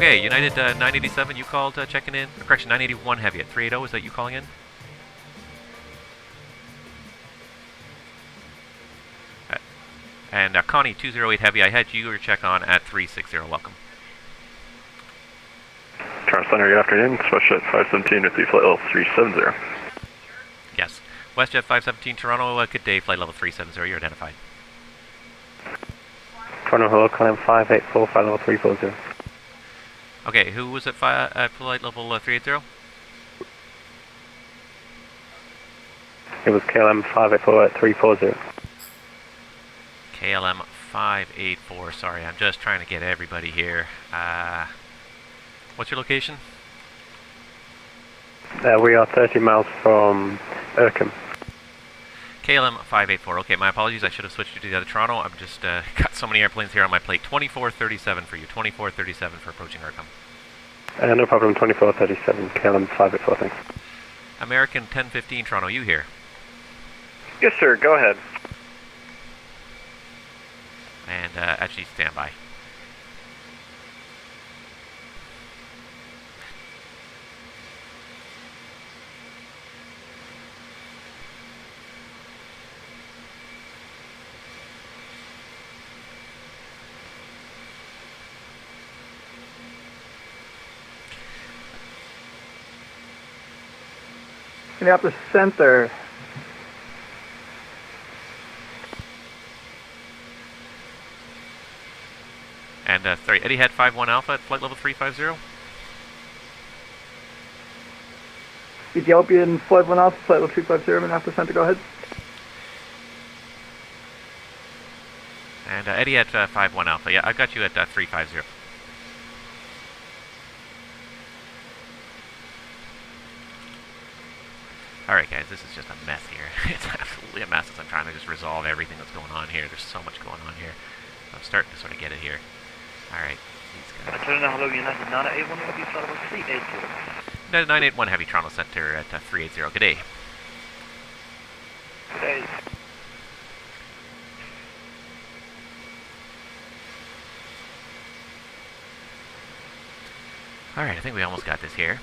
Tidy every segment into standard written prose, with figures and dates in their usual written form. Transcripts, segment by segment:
Okay, United 987, you called checking in. Or correction, 981 Heavy at 380. Is that you calling in? And Connie 208 Heavy, I had you or check on at 360. Welcome. Toronto Center, good afternoon. WestJet 517 with the flight level 370. Yes. WestJet 517 Toronto, good day, flight level 370. You're identified. Toronto, hello, climb 584, flight level 340. Okay, who was at flight level 380? It was KLM 584 at 340. KLM 584, sorry, I'm just trying to get everybody here. What's your location? We are 30 miles from Erkham. KLM 584, okay, my apologies, I should have switched you to the other Toronto. I'm just got so many airplanes here on my plate. 2437 for you, 2437 for approaching Erkham. No problem, 2437, KLM 584, thanks. American 1015 Toronto, you here? Yes, sir, go ahead. And actually stand by. Minneapolis Center. And sorry, Etihad 51 Alpha at flight level 350. Ethiopian Flight 1 Alpha, flight level 250, Minneapolis Center, go ahead. And Etihad 51 Alpha, yeah, I've got you at 350. Alright guys, this is just a mess here. It's absolutely a mess as I'm trying to just resolve everything that's going on here. There's so much going on here. I'm starting to sort of get it here. Alright, these guys. Hello, United 981 Heavy, flight level 380. United 981 Heavy, Toronto Center at 380. Good day. Good day. Alright, I think we almost got this here.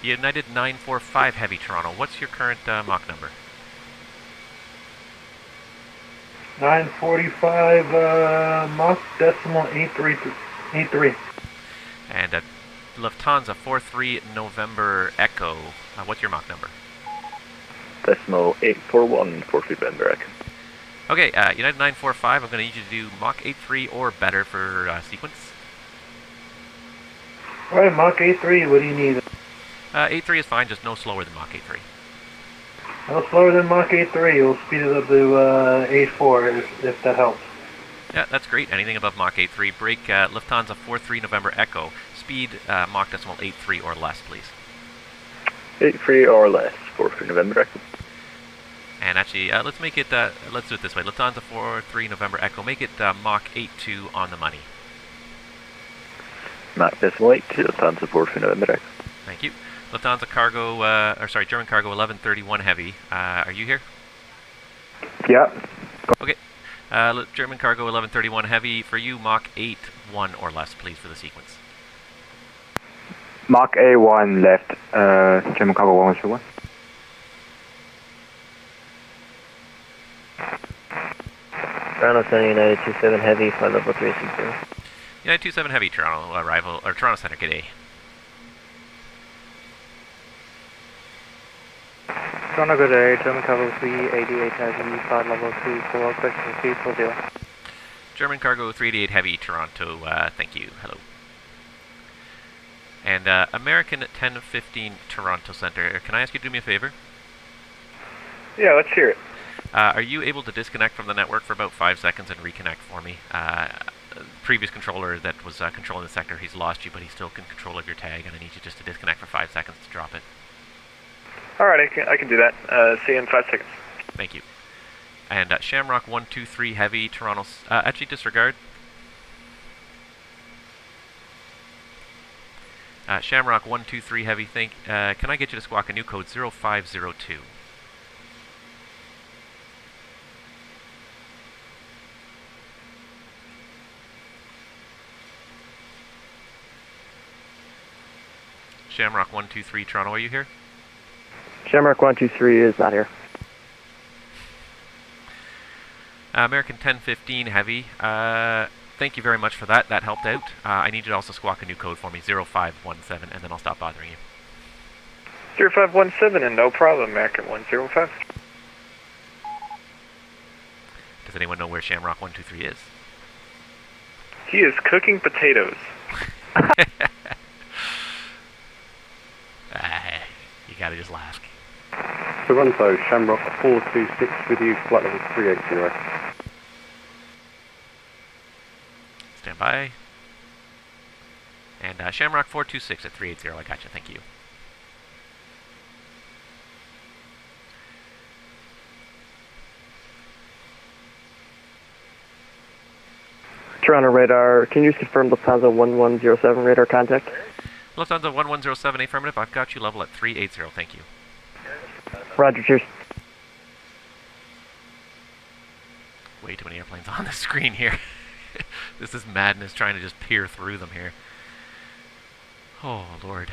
United 945 Heavy, Toronto. What's your current Mach number? 945 Mach decimal 83. And Lufthansa 43 November Echo. What's your Mach number? Decimal 841 for November Echo. Okay, United 945, I'm going to need you to do Mach 83 or better for sequence. Alright, Mach 83, what do you need? 83 is fine, just no slower than Mach 83. No slower than Mach 83, we'll speed it up to 84 if that helps. Yeah, that's great. Anything above Mach 83. Break Lufthansa 43 November Echo. Speed Mach decimal 83 or less, please. 83 or less for November Echo. And actually, let's make it, let's do it this way. Lufthansa 43 November Echo. Make it Mach 82 on the money. Mach decimal 82, Lufthansa 43 November Echo. Thank you. Lufthansa Cargo, German Cargo 1131 Heavy. Are you here? Yeah. Okay. German Cargo 1131 Heavy. For you, Mach 81 or less, please, for the sequence. Mach A1 left, German Cargo 121. Toronto Center, United 27 Heavy, flight level 360. United 27 Heavy, Toronto arrival, or Toronto Center, good day. Toronto, good day, German Cargo 388 Heavy, flight level 24, question 340. German Cargo 388 Heavy, Toronto, thank you, hello. And American 1015 Toronto Center, can I ask you to do me a favor? Yeah, let's hear it. Are you able to disconnect from the network for about 5 seconds and reconnect for me? Previous controller that was controlling the sector, he's lost you, but he still can control your tag, and I need you just to disconnect for 5 seconds to drop it. Alright, I can do that. See you in 5 seconds. Thank you. And Shamrock 123 Heavy, Toronto, actually disregard. Shamrock 123 Heavy, can I get you to squawk a new code 0502? Shamrock 123 Toronto, are you here? Shamrock 123 is not here. American 1015 Heavy, thank you very much for that. That helped out. I need you to also squawk a new code for me, 0517, and then I'll stop bothering you. 0517 and no problem, American 105. Does anyone know where Shamrock 123 is? He is cooking potatoes. You gotta just laugh. Toronto, Shamrock 426 with you, flight level 380. Stand by. And Shamrock 426 at 380, I got you, thank you. Toronto radar, can you confirm Lufthansa 1107 radar contact? Lufthansa 1107 affirmative, I've got you level at 380, thank you. Roger, cheers. Way too many airplanes on the screen here. This is madness trying to just peer through them here. Oh, Lord.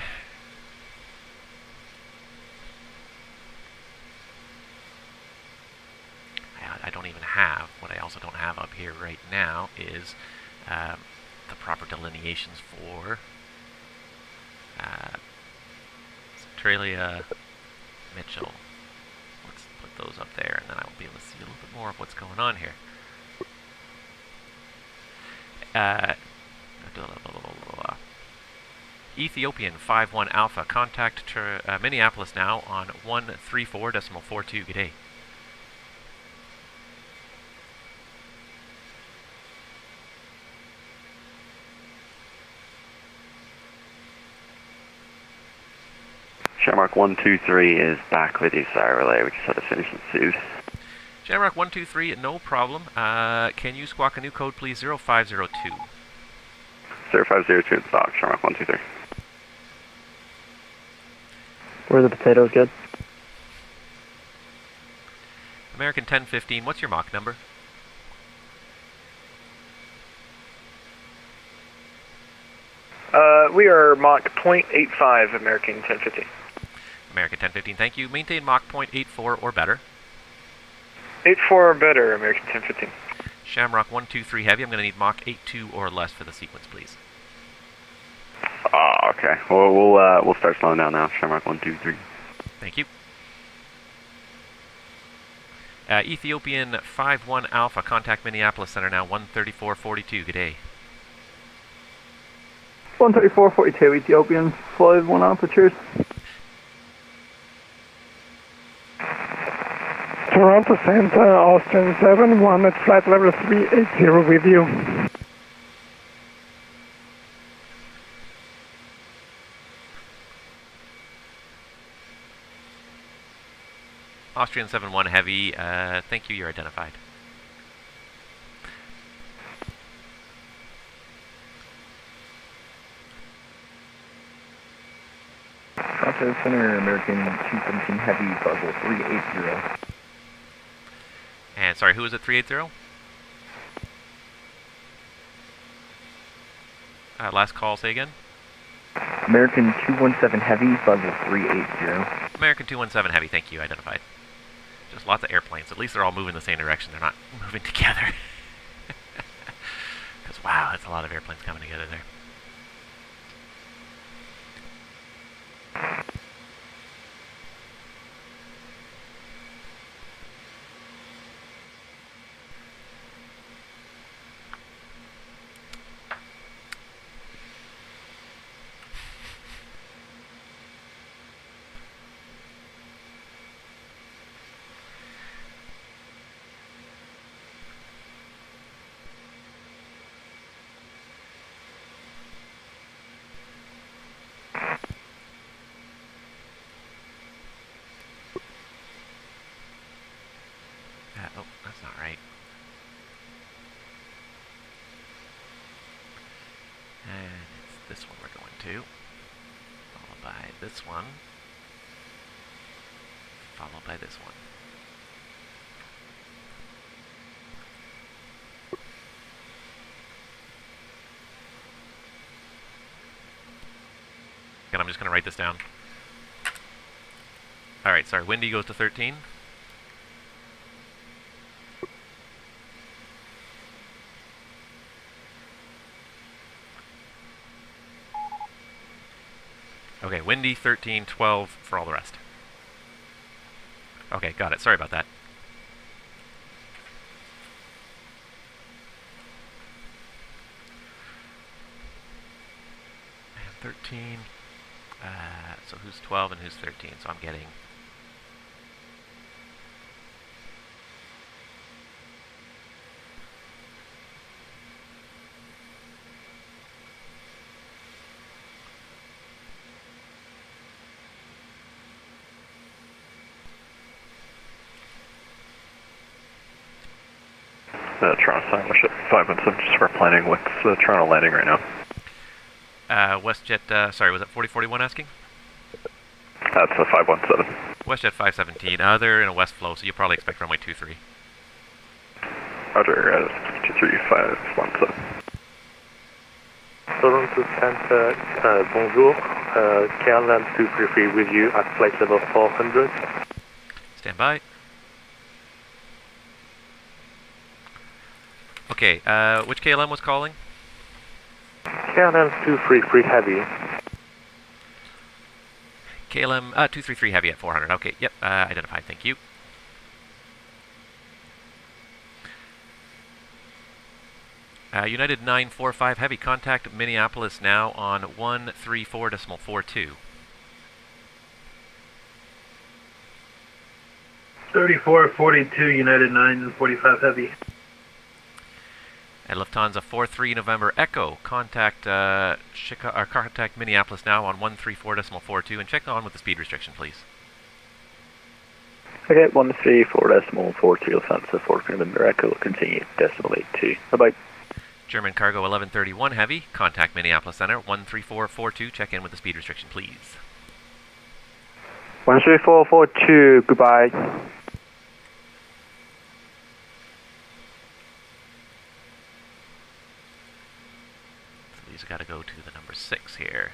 I don't even have, what I also don't have up here right now is the proper delineations for Centralia, Mitchell. Let's put those up there, and then I will be able to see a little bit more of what's going on here. Ethiopian 51 Alpha, contact Minneapolis now on 134.42. Good day. Shamrock 123 is back with you, sorry relay, we just had to finish in suit. Shamrock 123, no problem. Can you squawk a new code, please? 0502. 0502 in stock, Shamrock 123. Where are the potatoes good? American 1015, what's your Mach number? We are Mach .85, American 1015. American 1015, thank you. Maintain Mach .84 or better. 84 or better, American 1015. Shamrock 123 Heavy, I'm going to need Mach 82 or less for the sequence, please. Okay. Well, we'll start slowing down now, Shamrock 123. Thank you. Ethiopian 51 Alpha, contact Minneapolis Center now, 134.42. Good day. 134.42, Ethiopian 51 Alpha, cheers. Toronto Center, Austin 71 at flight level 380 with you. Austrian 71 Heavy, thank you, you're identified. Toronto Center, American 217 Heavy, level 380. And sorry, who was it, 380? Last call, say again? American 217 Heavy, level 380. American 217 Heavy, thank you, identified. Just lots of airplanes. At least they're all moving the same direction. They're not moving together. Because, wow, that's a lot of airplanes coming together there. Oh, that's not right. And it's this one we're going to. Followed by this one. Followed by this one. And I'm just going to write this down. Alright, sorry, windy goes to 13. Okay, windy, 13, 12 for all the rest. Okay, got it. Sorry about that. And 13. So who's 12 and who's 13? So I'm getting... Toronto Sign, WestJet 517, just for planning. What's the Toronto landing right now? WestJet, sorry, was that 4041 asking? That's the 517. WestJet 517, they're in a west flow, so you'll probably expect runway 23. Roger, 23517. Toronto Center, bonjour. KLM 233 with you at flight level 400. Stand by. Okay, which KLM was calling? KLM 233 heavy. KLM 233 heavy at 400. Okay, yep, identified, thank you. United 945 heavy, contact Minneapolis now on 134.42. 3442, United 945 heavy. At Lufthansa 43 November Echo, contact contact Minneapolis now on 134.42 and check on with the speed restriction, please. Okay, 134.42, Lufthansa 43 November Echo, continue, decimal 82. Bye-bye. German Cargo 1131 heavy, contact Minneapolis Center 13442, check in with the speed restriction, please. 13442, goodbye. So these got to go to the number 6 here.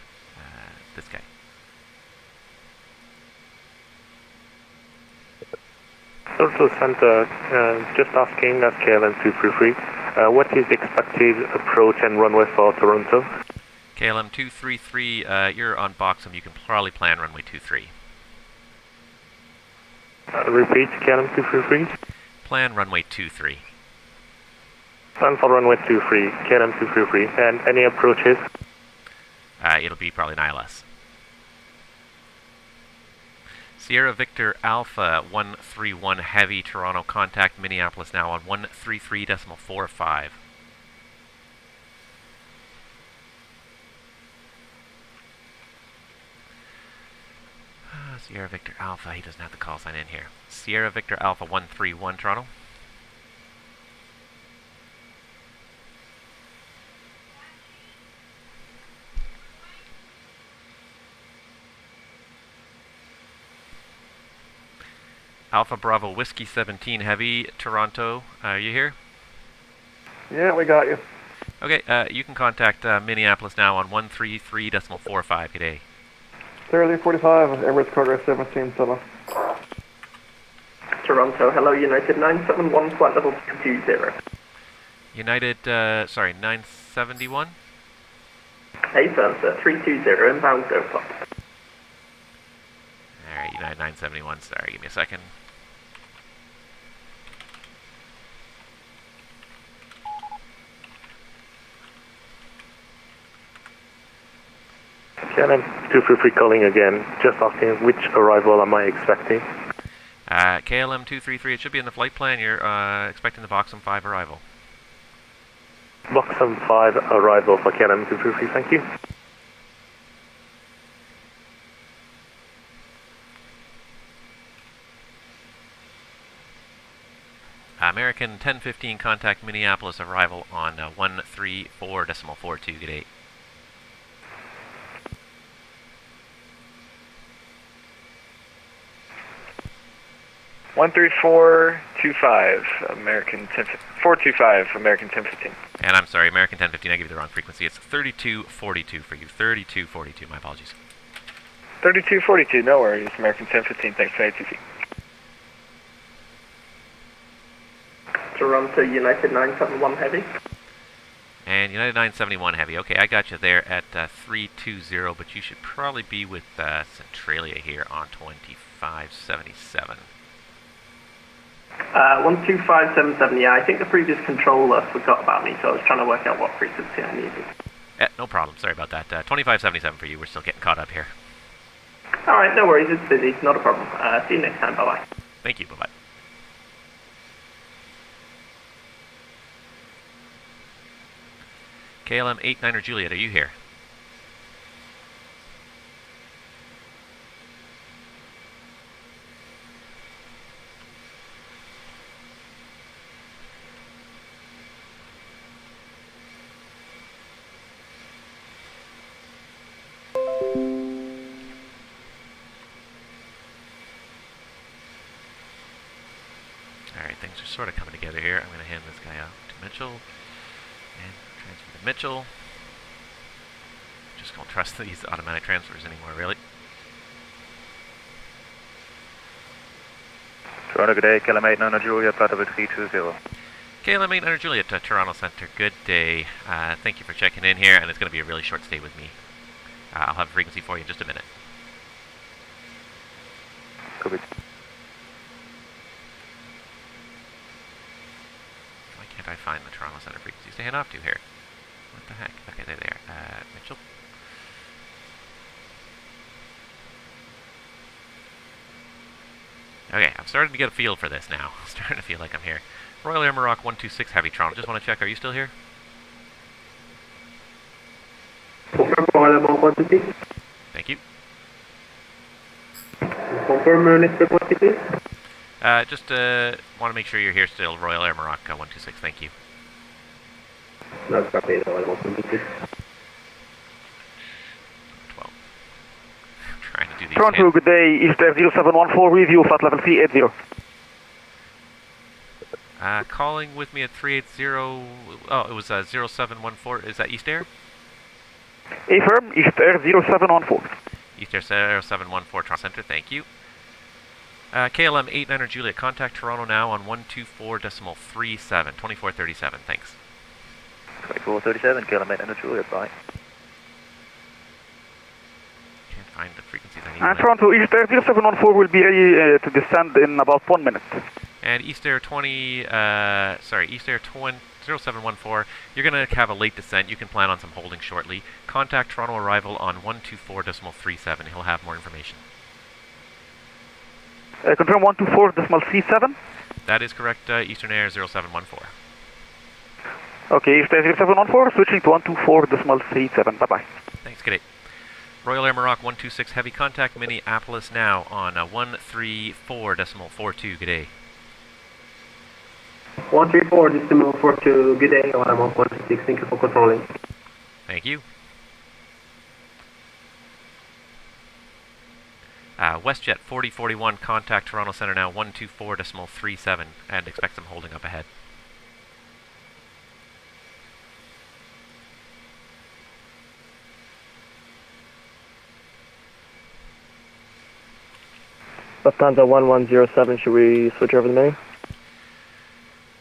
This guy. Toronto Center, just asking as KLM 233, what is the expected approach and runway for Toronto? KLM 233, you're on BOXM, you can probably plan runway 23. Repeat, KLM 233. Plan runway 23. Plan for runway 23, KLM 233, and any approaches? It'll be probably an ILS. Sierra Victor Alpha 131 heavy, Toronto, contact Minneapolis now on 133.45. Sierra Victor Alpha, he doesn't have the call sign in here. Sierra Victor Alpha 131 Toronto. Alpha Bravo Whiskey 17 heavy, Toronto, are you here? Yeah, we got you. Okay, you can contact Minneapolis now on 133.45 today. 3045, Emirates Cargo 17, Silla. Toronto, hello, United 971, flight level 220. United, sorry, 971? Hey, firm, sir, 320, inbound, go top. Alright, United 971, sorry, give me a second. KLM 233 calling again, just asking which arrival am I expecting? KLM 233, it should be in the flight plan, you're expecting the BOXM 5 arrival. BOXM 5 arrival for KLM 233, thank you. American 1015, contact Minneapolis, arrival on 134.42, good day. One 3425 American 425 American 1015. And I'm sorry, American 1015, I gave you the wrong frequency. It's 3242 for you. 3242, my apologies. 3242, no worries. American 1015, thanks for ATC. Toronto United 971 Heavy. And United 971 Heavy. Okay, I got you there at 320, but you should probably be with Centralia here on 2577. 12577, yeah, I think the previous controller forgot about me, so I was trying to work out what frequency I needed. No problem, sorry about that. 2577 for you, we're still getting caught up here. Alright, no worries, it's busy, not a problem. See you next time, bye-bye. Thank you, bye-bye. KLM 89er Juliet, are you here? Alright, things are sort of coming together here. I'm going to hand this guy out to Mitchell. And transfer to Mitchell. Just don't trust these automatic transfers anymore, really. Toronto, good day. KLM 89er Juliet, flight over 320. KLM 89er Juliet, Toronto Centre, good day. Thank you for checking in here, and it's going to be a really short stay with me. I'll have a frequency for you in just a minute. Copy. Why can't I find the Toronto Centre frequencies to hand off to here? What the heck? Okay, they're there. Mitchell. Okay, I'm starting to get a feel for this now. I'm starting to feel like I'm here. Royal Air Maroc 126 Heavy Toronto. Just want to check, are you still here? Thank you. Confirm next frequency, please. Just want to make sure you're here still. Royal Air Maroc 126. Thank you. That's copy, 126. 12. Trying to do these. Toronto, good day. East Air 0714, review flight level 380. Calling with me at 380. Oh, it was 0714. Is that East Air? Affirm, East Air 0714. East Air 0714 Toronto Centre. Thank you. KLM 89er Juliet, contact Toronto now on 124.37, 2437. Thanks. 2437, KLM 89er Juliet, bye. Can't find the frequencies I need. Toronto, East Air 0714 will be ready to descend in about 1 minute. And East Air 0714, you're going to have a late descent. You can plan on some holding shortly. Contact Toronto arrival on 124.37. He'll have more information. Confirm 124.37? That is correct, Eastern Air 0714. Okay, East Air 0714, switching to 124.37. Bye-bye. Thanks, good day. Royal Air Maroc 126 Heavy, contact Minneapolis now on 134.42. Good day. 134.42, good day, I'm on 126, thank you for controlling. Thank you. WestJet 4041, contact Toronto Centre now 124.37, and expect some holding up ahead. Lufthansa 1107, should we switch over the menu?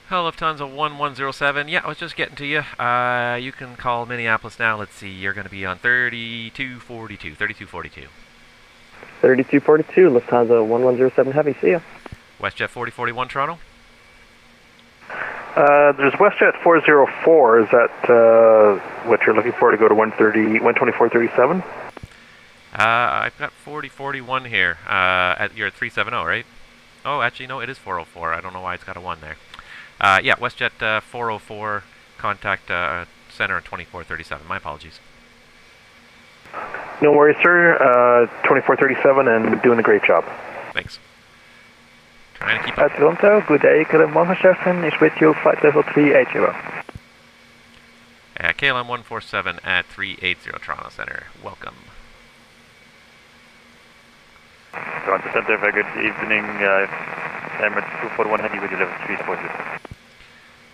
Hello, Lufthansa 1107. Yeah, I was just getting to you. You can call Minneapolis now. Let's see, you're going to be on 3242. 3242, Lufthansa 1107 Heavy, see ya. WestJet 4041, Toronto. There's WestJet 404. Is that what you're looking for to go to 124.37? I've got 4041 here. You're at 370, right? Oh, actually, no, it is 404. I don't know why it's got a 1 there. Yeah, WestJet 404, contact Center 2437. My apologies. No worries, sir. 2437 and doing a great job. Thanks. Trying to keep up. Toronto, good day. KLM 147 is with you, flight level 380. KLM 147 at 380 Toronto Centre. Welcome. Toronto Centre, very good evening. Emirates 241 Heavy with you, level 340.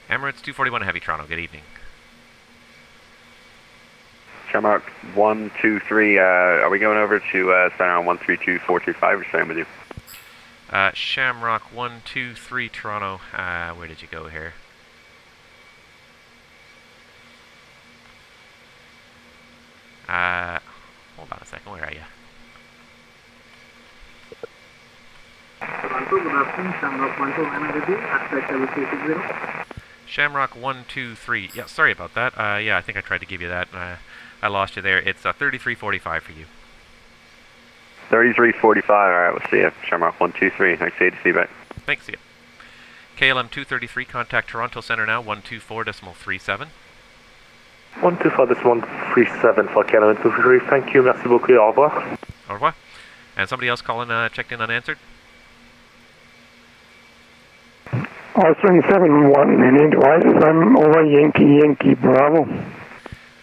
Emirates 241 Heavy Toronto, good evening. Shamrock 123, are we going over to center on 132425 or staying with you? Shamrock 123 Toronto. Where did you go here? Hold on a second. Where are you? Toronto, good afternoon. Shamrock 129 ready. Aspect level 360. Shamrock 123. Yeah, sorry about that. Yeah, I think I tried to give you that. I lost you there. It's 3345 for you. 3345, alright, we'll see you. Shamrock 123, thanks ATC, bye. Thanks, see ya. KLM 233, contact Toronto Centre now, 124.37. 124.37 for KLM 233. Thank you, merci beaucoup, au revoir. Au revoir. And somebody else calling, checked in unanswered? Austrian 7-1, any advices? I'm over Yankee Bravo.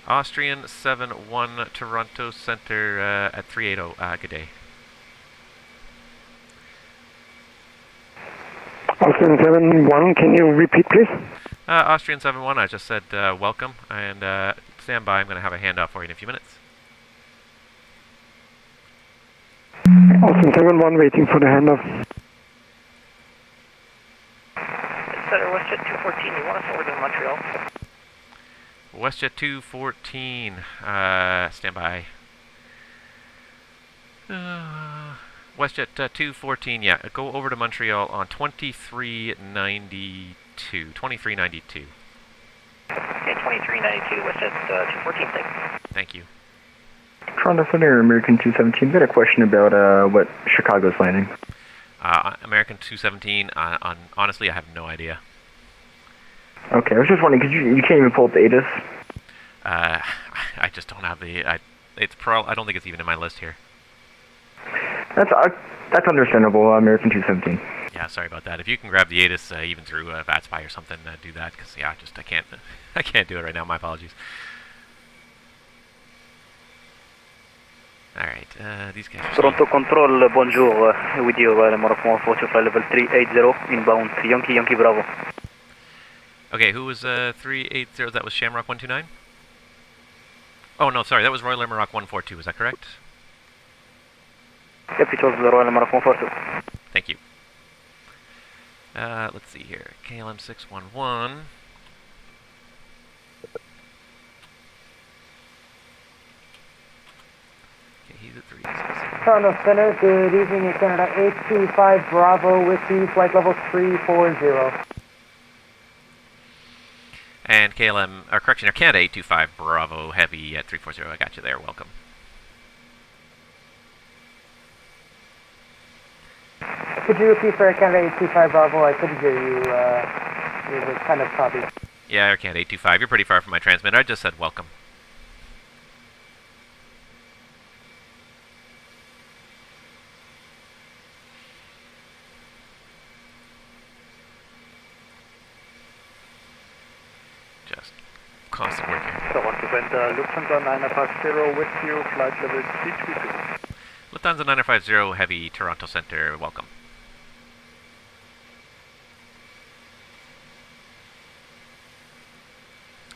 Austrian 7-1, Toronto Centre at 380. Good day. Austrian 7-1, can you repeat, please? Austrian 7-1, I just said welcome, and stand by. I'm going to have a handoff for you in a few minutes. Austrian 7-1, waiting for the handoff. Center, WestJet 214, you want us over to Montreal? WestJet 214, stand by. WestJet 214, yeah, go over to Montreal on 2392. 2392. Okay, 2392, WestJet 214, thanks. Thank you. Toronto Center, American 217, got a question about what Chicago's landing. American 217, honestly, I have no idea. Okay, I was just wondering, because you can't even pull up the ATIS? I just don't have the, I don't think it's even in my list here. That's understandable, American 217. Yeah, sorry about that. If you can grab the ATIS even through VATSIM or something, do that, because yeah, I can't do it right now, my apologies. Alright, these guys are Toronto Control, bonjour, with you, Maroc 140, flight level 380, inbound, Yankee Bravo. Okay, who was 380? That was Shamrock 129? Oh, no, sorry, that was Royal Air Maroc 142, is that correct? Yep, it was the Royal Maroc 142. Thank you. Let's see here, KLM 611. He's at 3. Toronto Center, good evening in Canada, 825 Bravo with you, flight level 340. And KLM, or correction, Air Canada 825 Bravo Heavy at 340, I got you there, welcome. Could you repeat for Air Canada 825 Bravo? I couldn't hear you, it was kind of choppy. Yeah, Air Canada 825, you're pretty far from my transmitter, I just said welcome. Constant work here. Lufthansa 950 with you, flight level 322. Lufthansa 950 Heavy, Toronto Centre, welcome.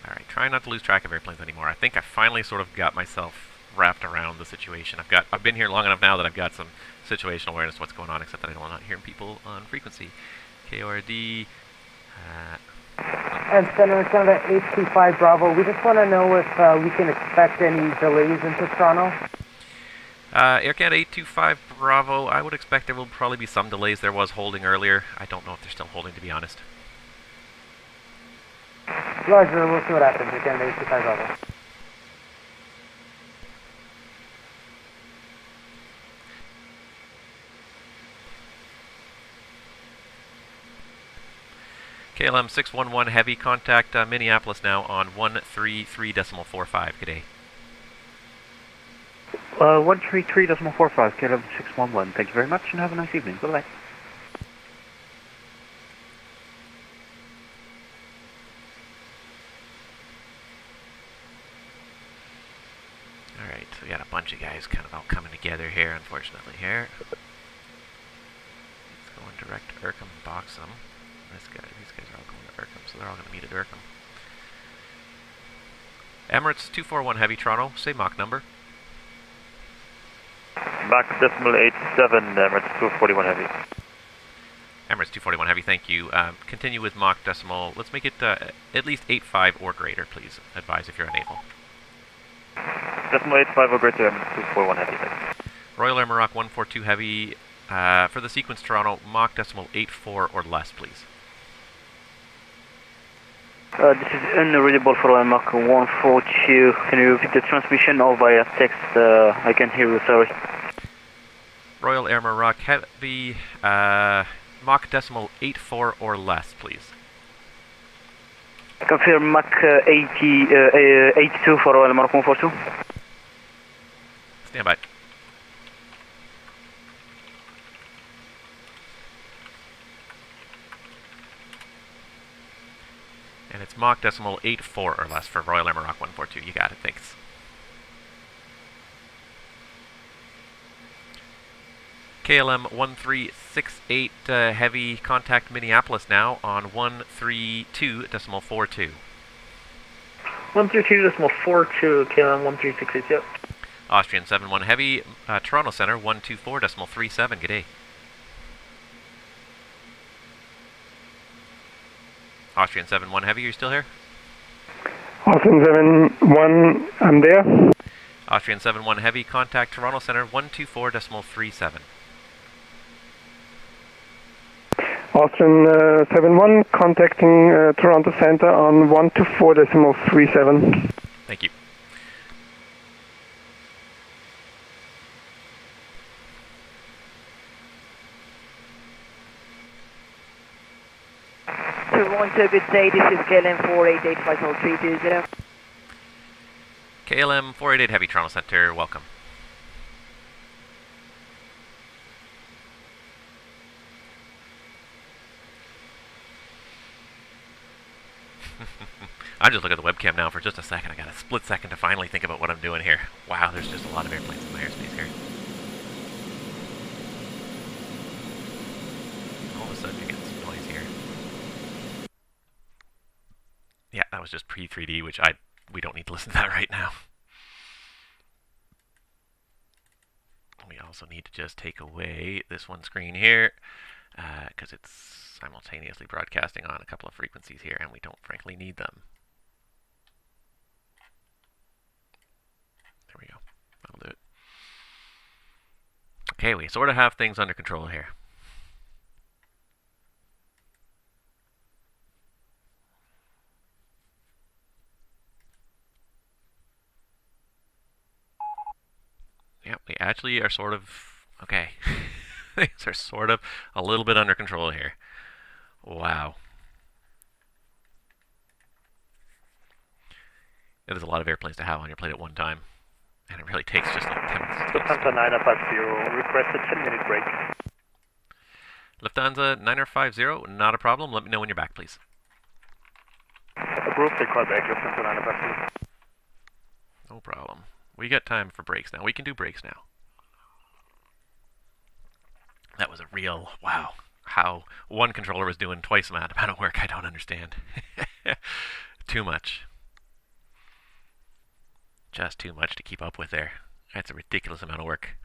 Alright, try not to lose track of airplanes anymore. I think I finally sort of got myself wrapped around the situation. I've been here long enough now that I've got some situational awareness of what's going on, except that I'm not hearing people on frequency. KORD, And Center Canada 825 Bravo, we just want to know if we can expect any delays into Toronto. Air Canada 825 Bravo, I would expect there will probably be some delays. There was holding earlier. I don't know if they're still holding, to be honest. Roger, we'll see what happens. Air Canada 825 Bravo. KLM 611 Heavy, contact Minneapolis now on 133.45. Good day. 133.45, KLM 611. Thank you very much and have a nice evening. Bye-bye. Alright, so we got a bunch of guys kind of all coming together here, unfortunately, here. Let's go and direct Ercom and box them. These guys are all going to Ercom, so they're all going to meet at Ercom. Emirates 241 Heavy Toronto, say Mach number. Mach decimal 87, Emirates 241 Heavy. Emirates 241 Heavy, thank you. Continue with Mach decimal. Let's make it at least 85 or greater, please. Advise if you're unable. Decimal 85 or greater, Emirates 241 Heavy, thanks. Royal Air Maroc 142 Heavy, for the sequence Toronto, Mach decimal 84 or less, please. This is unreadable for Royal Mach 142. Can you repeat the transmission or via text? I can't hear you, sorry. Royal Air Maroc Heavy, Mach decimal 84 or less, please. Confirm Mach 82 for Royal Maroc 142. Stand by. And it's Mach decimal 84 or less for Royal Air Maroc 142. You got it, thanks. KLM 1368 Heavy, contact Minneapolis now on 132.42. 132.42, KLM 1368, yep. Austrian 71 Heavy, Toronto Centre 124.37, g'day. Austrian 71 Heavy, are you still here? Austrian 71, I'm there. Austrian 71 Heavy, contact Toronto Centre 124.37. Austrian 71, contacting Toronto Center on 124.37. Thank you. Good day, this is KLM 488 Vital 320. KLM 488 Heavy, Toronto Centre, welcome. I'm just looking at the webcam now for just a second. I got a split second to finally think about what I'm doing here. Wow, there's just a lot of airplanes in my airspace here. All of a sudden you get some noise here. Yeah, that was just pre-3D, which we don't need to listen to that right now. We also need to just take away this one screen here, because it's simultaneously broadcasting on a couple of frequencies here, and we don't frankly need them. There we go. That'll do it. Okay, we sort of have things under control here. Yeah, we actually are sort of, okay. Things are sort of a little bit under control here. Wow. It is a lot of airplanes to have on your plate at one time. And it really takes just like 10 minutes. Lufthansa 950, request a 10-minute break. Lufthansa 950, not a problem. Let me know when you're back, please. Approved, they call back Lufthansa 950. No problem. We got time for breaks now. We can do breaks now. That was a real, wow. How one controller was doing twice the amount of work, I don't understand. Too much. Just too much to keep up with there. That's a ridiculous amount of work.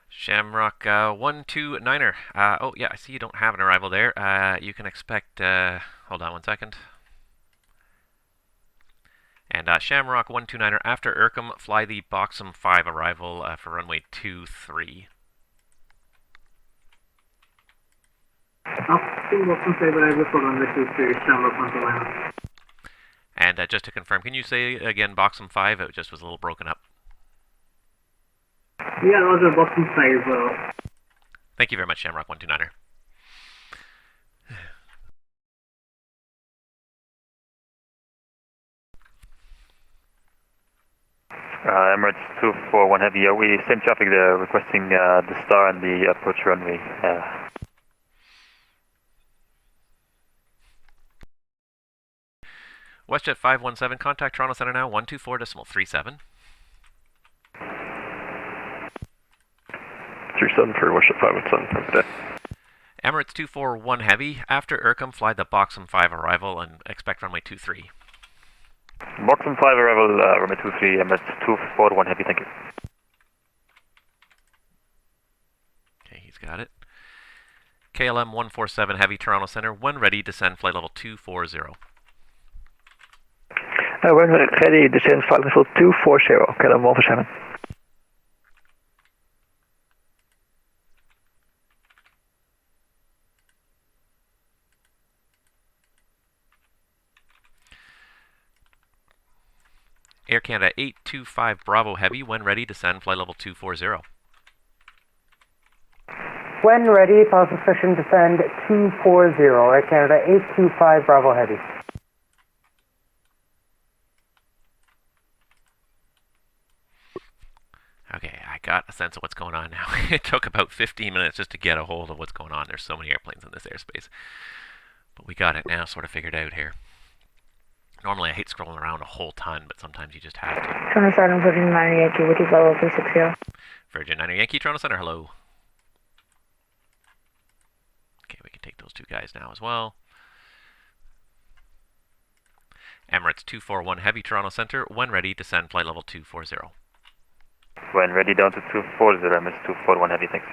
Shamrock 129er. Oh, yeah, I see you don't have an arrival there. You can expect... hold on one second. And Shamrock 129er, after Ercom, fly the Boxum 5 arrival for runway 23. And just to confirm, can you say again Boxum 5? It just was a little broken up. Yeah, those are Boxum 5. Thank you very much, Shamrock 129er. Emirates 241 Heavy, are we same traffic there, requesting the star and the approach runway. WestJet 517, contact Toronto Centre now, 124.37. 637 for WestJet 517. Have a good day. Emirates 241 Heavy, after Urcum, fly the Boxum 5 arrival and expect runway 23. Boxum 5 arrival, runway 23, Emirates 241 Heavy, thank you. Okay, he's got it. KLM 147 Heavy, Toronto Center, when ready, descend flight level 240. When ready, descend flight level 240, KLM 147. Air Canada 825 Bravo Heavy, when ready, descend flight level 240. When ready, position descend 240, Air Canada 825 Bravo Heavy. Okay, I got a sense of what's going on now. It took about 15 minutes just to get a hold of what's going on. There's so many airplanes in this airspace. But we got it now sort of figured out here. Normally I hate scrolling around a whole ton, but sometimes you just have to. Toronto Center, Virgin 9 Yankee, with you level 360. Virgin 9 Yankee, Toronto Center, hello. Okay, we can take those two guys now as well. Emirates 241 Heavy, Toronto Center, when ready, descend flight level 240. When ready, down to 240, Emirates 241 Heavy, thanks.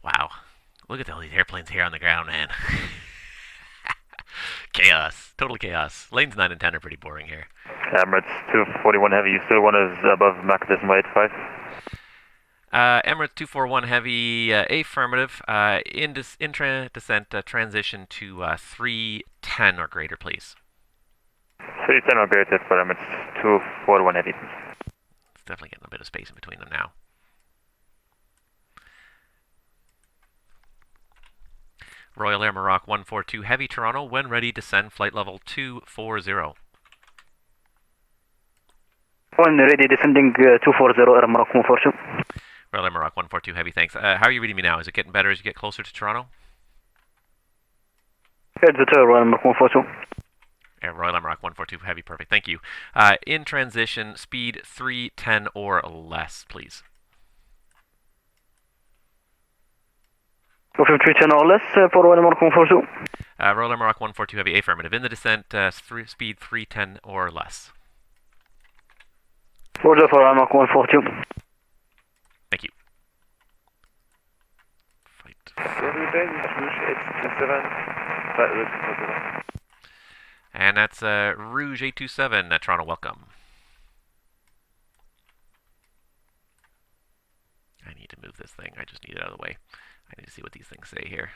Wow. Look at all these airplanes here on the ground, man. Chaos. Total chaos. Lanes 9 and 10 are pretty boring here. Emirates 241 Heavy, you still want us above Mach decimal 85? Emirates 241 Heavy, affirmative. Descent transition to 310 or greater, please. 310 or greater for Emirates 241 Heavy. It's definitely getting a bit of space in between them now. Royal Air Maroc 142 Heavy, Toronto, when ready, descend flight level 240. When ready, descending 240, Air Maroc 142. Royal Air Maroc 142 Heavy, thanks. How are you reading me now? Is it getting better as you get closer to Toronto? Royal Air Maroc 142. Yeah, Royal Air Maroc 142 Heavy, perfect, thank you. In transition, speed 310 or less, please. 310 or less for Royal Air Maroc 142. Royal Air Maroc 142 Heavy, affirmative. In the descent, speed 310 or less. Roger for Royal Air Maroc 142. Thank you. Salut Ben, it's Rouge 827. And that's Rouge 827, Toronto, welcome. I need to move this thing. I just need it out of the way. I need to see what these things say here.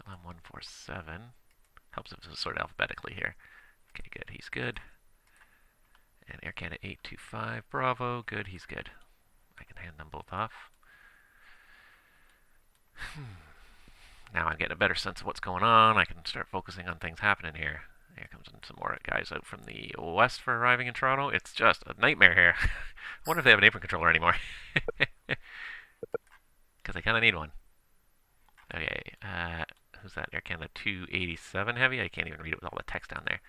LM147. Helps if it's sorted alphabetically here. Okay, good. He's good. And Air Canada 825 Bravo. Good. He's good. I can hand them both off. Now I'm getting a better sense of what's going on. I can start focusing on things happening here. Here comes some more guys out from the west for arriving in Toronto. It's just a nightmare here. I wonder if they have an apron controller anymore. Because I kind of need one. Okay, who's that? Air Canada 287 Heavy? I can't even read it with all the text down there.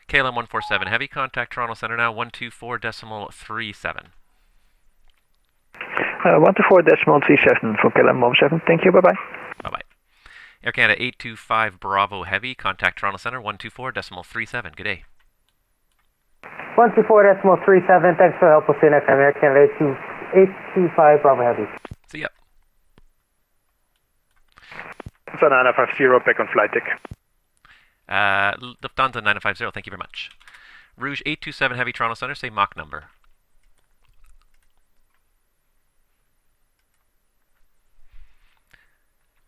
KLM 147 Heavy, contact Toronto Center now, 124.37. 124.37 for KLM 147. Thank you. Bye-bye. Bye-bye. Air Canada 825 Bravo Heavy, contact Toronto Center, 124.37. Good day. 124.37. Thanks for the help. We'll see you next time. Air Canada 825 Bravo Heavy. See ya. So 950, pick on flight deck. Lufthansa 950, thank you very much. Rouge 827 Heavy, Toronto Center, say Mach number.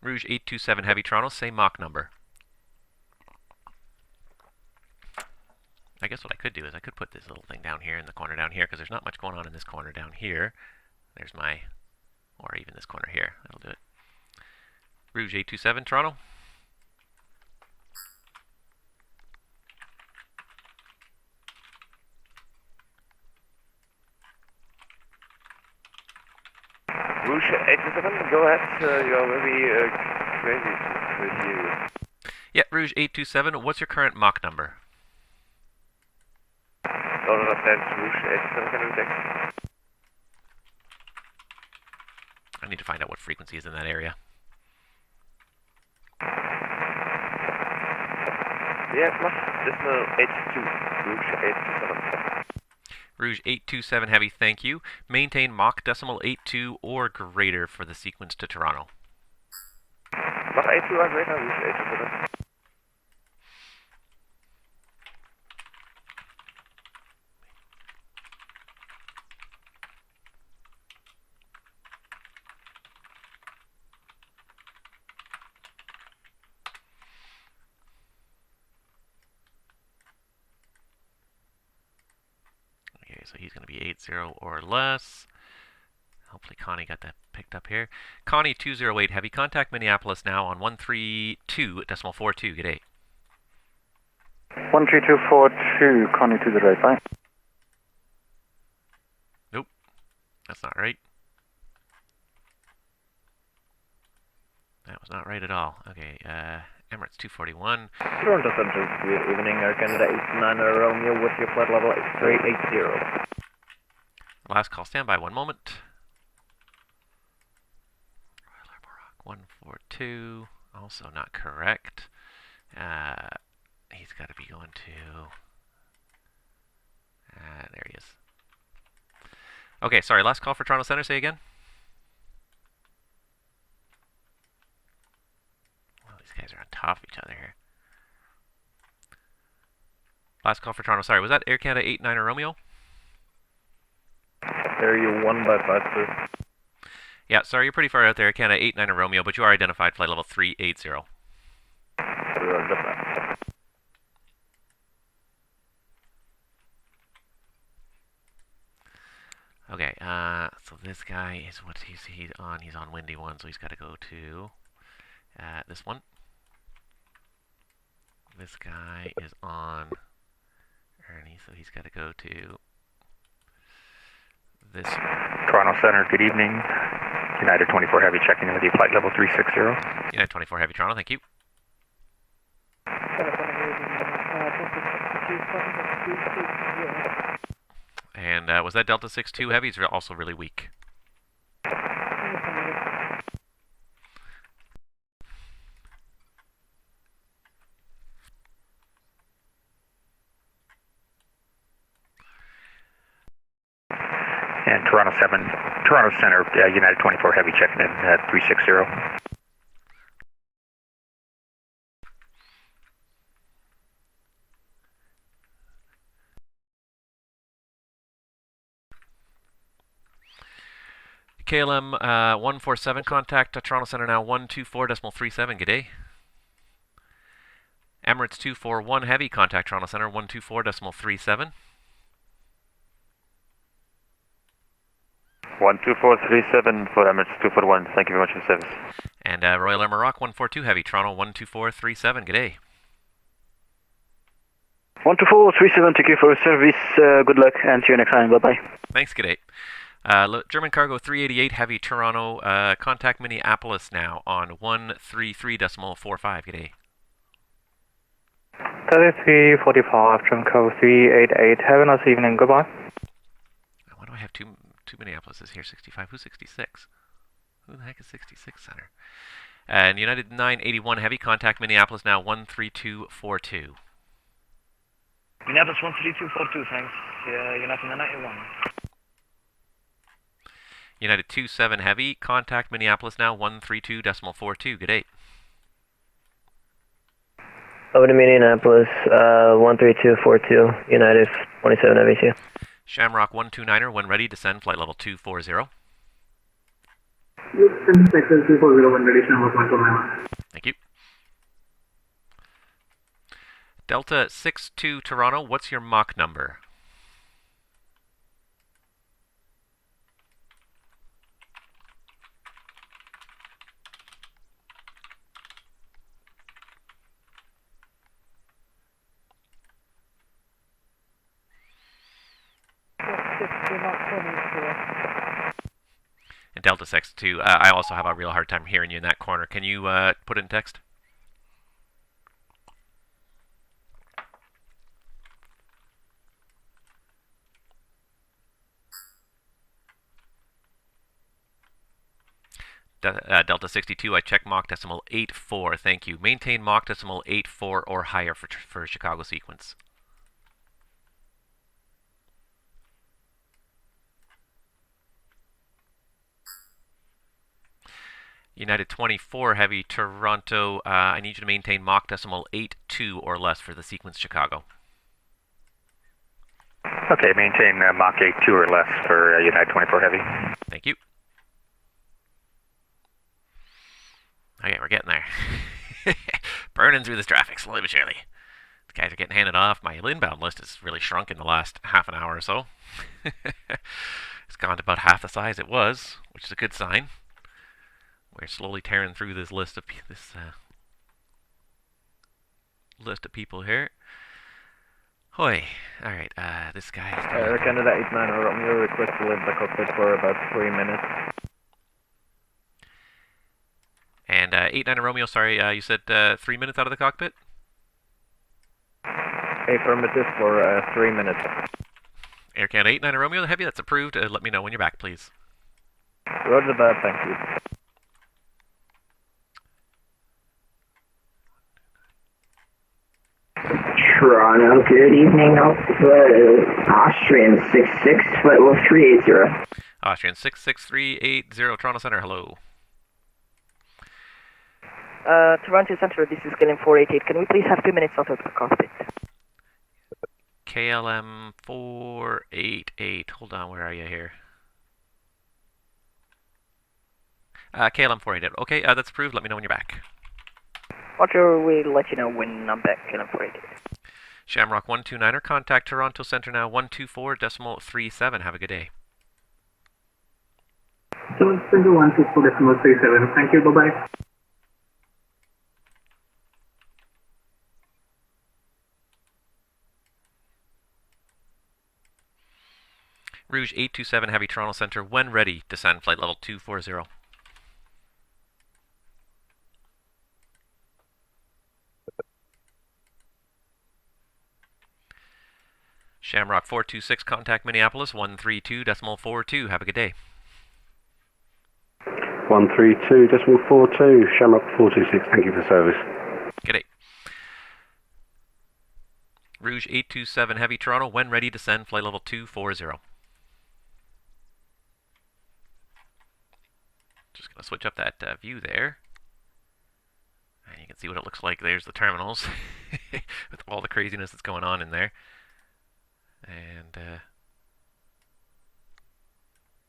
Rouge 827 Heavy, Toronto, say Mach number. I guess what I could do is I could put this little thing down here in the corner down here, because there's not much going on in this corner down here. There's or even this corner here. That'll do it. Rouge 827, Toronto. Rouge 827, go ahead. You're very crazy to hear you. Yeah, Rouge 827, what's your current Mach number? Don't understand. Rouge 827, can you take? I need to find out what frequency is in that area. Yes, Mach decimal 82. Rouge 827. Rouge 827 Heavy, thank you. Maintain Mach decimal 82 or greater for the sequence to Toronto. Mach 82 or greater, Rouge 827. Okay, so he's going to be 80 or less. Hopefully Connie got that picked up here. Connie 208 Heavy, contact Minneapolis now on 132.42. Good day. 13242, Connie 208, bye. Nope, that's not right. That was not right at all. Okay, Emirates 241. Toronto Central, good evening, Air Canada 89 Romeo with your flight level 8380. Last call, stand by 1 moment. 142, also not correct. He's got to be going to... there he is. Okay, sorry, last call for Toronto Centre, say again. Well, these guys are on top of each other here. Last call for Toronto, sorry, was that Air Canada 89 Romeo? Area 1 by 5, Yeah, sorry, you're pretty far out there, Canada 89 Romeo, but you are identified flight level 380. Okay, so this guy is what he's on. He's on windy one, so he's got to go to this one. This guy is on Ernie, so he's got to go to this one. Toronto Centre, good evening. United 24 Heavy checking in with you, flight level 360. United 24 Heavy Toronto, thank you. And was that Delta 62 Heavy? It's also really weak. And Toronto Centre, United 24 Heavy checking in at 360. KLM 147, contact Toronto Centre now 124.37, good day. Emirates 241 Heavy, contact Toronto Centre 124.37. 12437 for Emirates 241, thank you very much for the service. And Royal Air Maroc 142 Heavy, Toronto 124.37, good day. 12437, thank you for your service, good luck, and see you next time, bye-bye. Thanks, good day. German Cargo 388 Heavy, Toronto, contact Minneapolis now on 133.45, good day. 3345, German Cargo 388, have a nice evening, goodbye. Why do I have two Minneapolises here? 65, who's 66? Who the heck is 66 Center? And United 981 Heavy, contact Minneapolis now 13242. Minneapolis 13242, thanks. United 981. United 27 Heavy, contact Minneapolis now 132.42. Good day. Over to Minneapolis, 13242, United 27 Heavy, see you. Shamrock 129er, when ready, descend flight level 240. Sector 240, when ready, Shamrock 129er. Thank you. Delta 62 Toronto, what's your Mach number? And Delta 62, I also have a real hard time hearing you in that corner. Can you put it in text? Delta 62, I check Mach decimal 84. Thank you. Maintain Mach decimal 84 or higher for Chicago sequence. United 24 Heavy Toronto, I need you to maintain Mach decimal 82 or less for the sequence Chicago. Okay, maintain Mach 82 or less for United 24 Heavy. Thank you. Okay, we're getting there. Burning through this traffic slowly but surely. The guys are getting handed off. My inbound list has really shrunk in the last half an hour or so. It's gone to about half the size it was, which is a good sign. We're slowly tearing through this list of people here. Hoy. Alright, this guy is Air Canada 89 Romeo, request to leave the cockpit for about 3 minutes. And 89 Romeo, sorry, you said 3 minutes out of the cockpit? Affirmative for 3 minutes. Air Canada 89 Romeo, Heavy, that's approved. Let me know when you're back, please. Roger that, thank you. Toronto, good evening. Austrian 66, flight level 380. Austrian 66380, Toronto Center, hello. Toronto Center, this is KLM 488. Can we please have 2 minutes out of the cockpit? KLM 488, hold on, where are you here? KLM 488, okay, that's approved, let me know when you're back. Roger, we'll let you know when I'm back, KLM 488. Shamrock 129er, contact Toronto Center now, 124.37, have a good day. So, 124.37, thank you, bye-bye. Rouge 827 Heavy Toronto Center, when ready, descend flight level 240. Shamrock 426, contact Minneapolis 132.42, have a good day. 132.42, Shamrock 426, thank you for service. Good day. Rouge 827 Heavy Toronto, when ready, descend flight level 240. Just going to switch up that view there. And you can see what it looks like. There's the terminals with all the craziness that's going on in there. And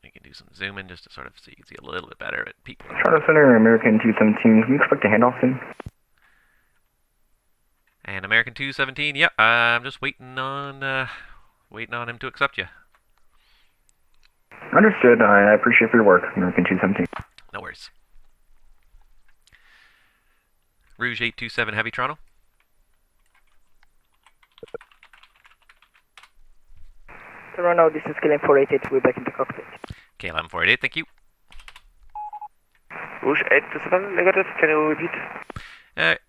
you can do some zoom in just to sort of so you can see a little bit better at people. Toronto Center, American 217, can you expect a handoff soon? And American 217, yeah, I'm just waiting on him to accept you. Understood, I appreciate your work, American 217. No worries. Rouge 827 Heavy Toronto. Toronto, this is KLM 488, we're back in the cockpit. KLM 488, thank you. Rouge 827, negative, can you repeat?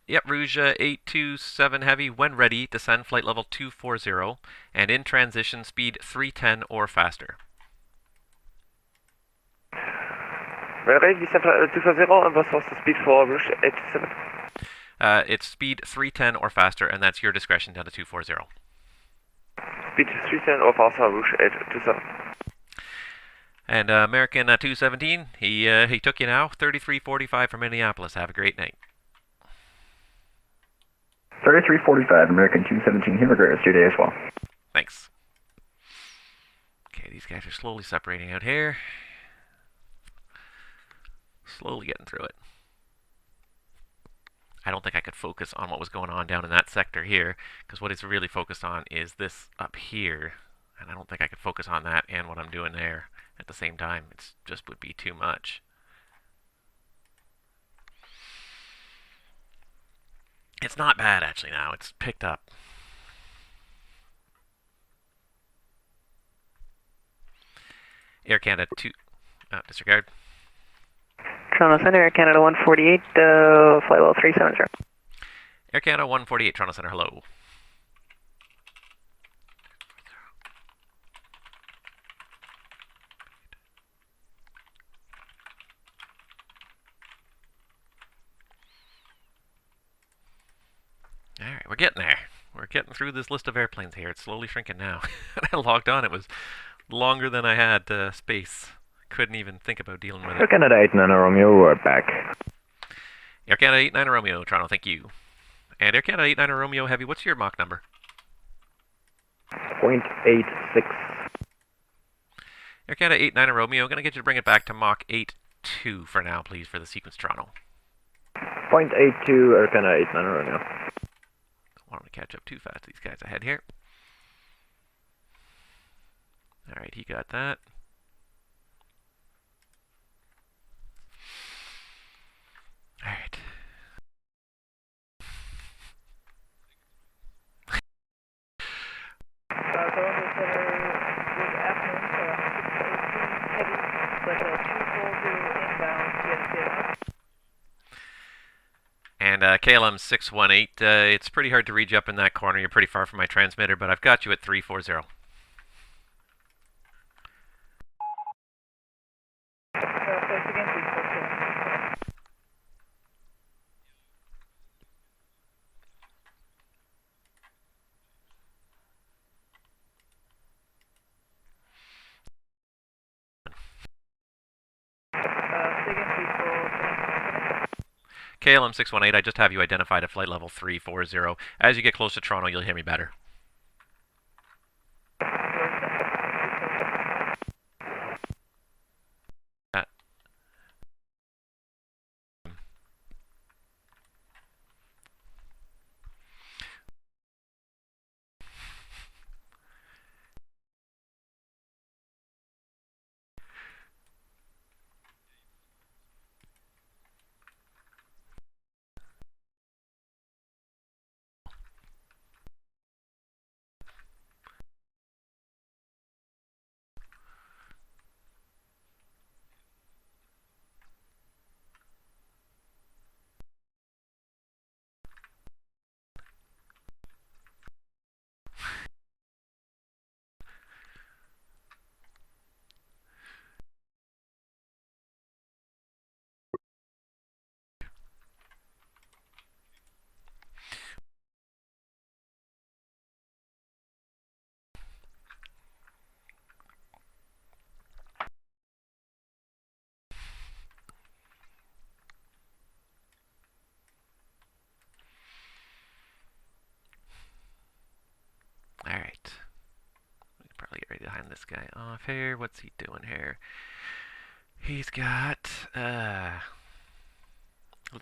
Yep, Rouge 827 Heavy, when ready, descend flight level 240, and in transition, speed 310 or faster. When ready, descend flight level 240, and what's the speed for Rouge 827? It's speed 310 or faster, and that's your discretion down to 240. Speed 310 or faster, Rouge 827. And American 217, he took you now, 3345 from Minneapolis. Have a great night. 3345, American 217, have a great rest of your day as well. Thanks. Okay, these guys are slowly separating out here. Slowly getting through it. I don't think I could focus on what was going on down in that sector here, because what it's really focused on is this up here, and I don't think I could focus on that and what I'm doing there at the same time. It just would be too much. It's not bad actually now. It's picked up. Air Canada 2... disregard. Toronto Center, Air Canada 148, flight level 370. Air Canada 148, Toronto Center, hello. Alright, we're getting there. We're getting through this list of airplanes here. It's slowly shrinking now. I logged on, it was longer than I had space. Couldn't even think about dealing with it. Air Canada 89 Romeo, we're back. Air Canada 89 Romeo, Toronto, thank you. And Air Canada 89 Romeo Heavy, what's your Mach number? 0.86. Air Canada 89 Romeo, going to get you to bring it back to Mach 82 for now, please, for the sequence Toronto. 0.82, Air Canada 89 Romeo. Don't want to catch up too fast. These guys ahead here. Alright, he got that. Alright. Toronto Center, good afternoon, 618 heavy, flight level 240 inbound, TSK. And KLM 618, it's pretty hard to read you up in that corner. You're pretty far from my transmitter, but I've got you at 340. KLM 618, I just have you identified at flight level 340. As you get close to Toronto, you'll hear me better. Alright. We can probably get right behind this guy off here. What's he doing here? He's got, let's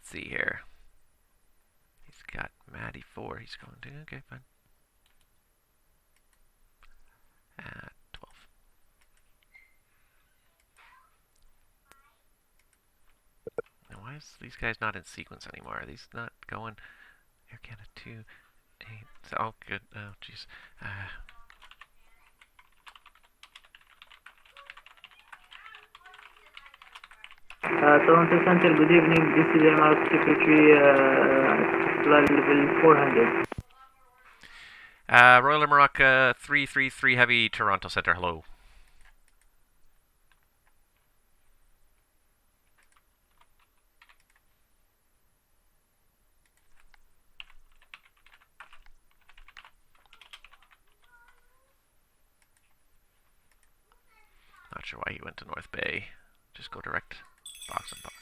see here. He's got Matty 4. He's going to, okay, fine. 12. Now, why is these guys not in sequence anymore? Are these not going? Air Canada 2, 8. So, oh, good. Oh, jeez. Toronto Central, good evening. This is MR Secretary, flight level 400. Royal Limerick 333 Heavy, Toronto Center, hello. Not sure why he went to North Bay. Just go direct. Box and box.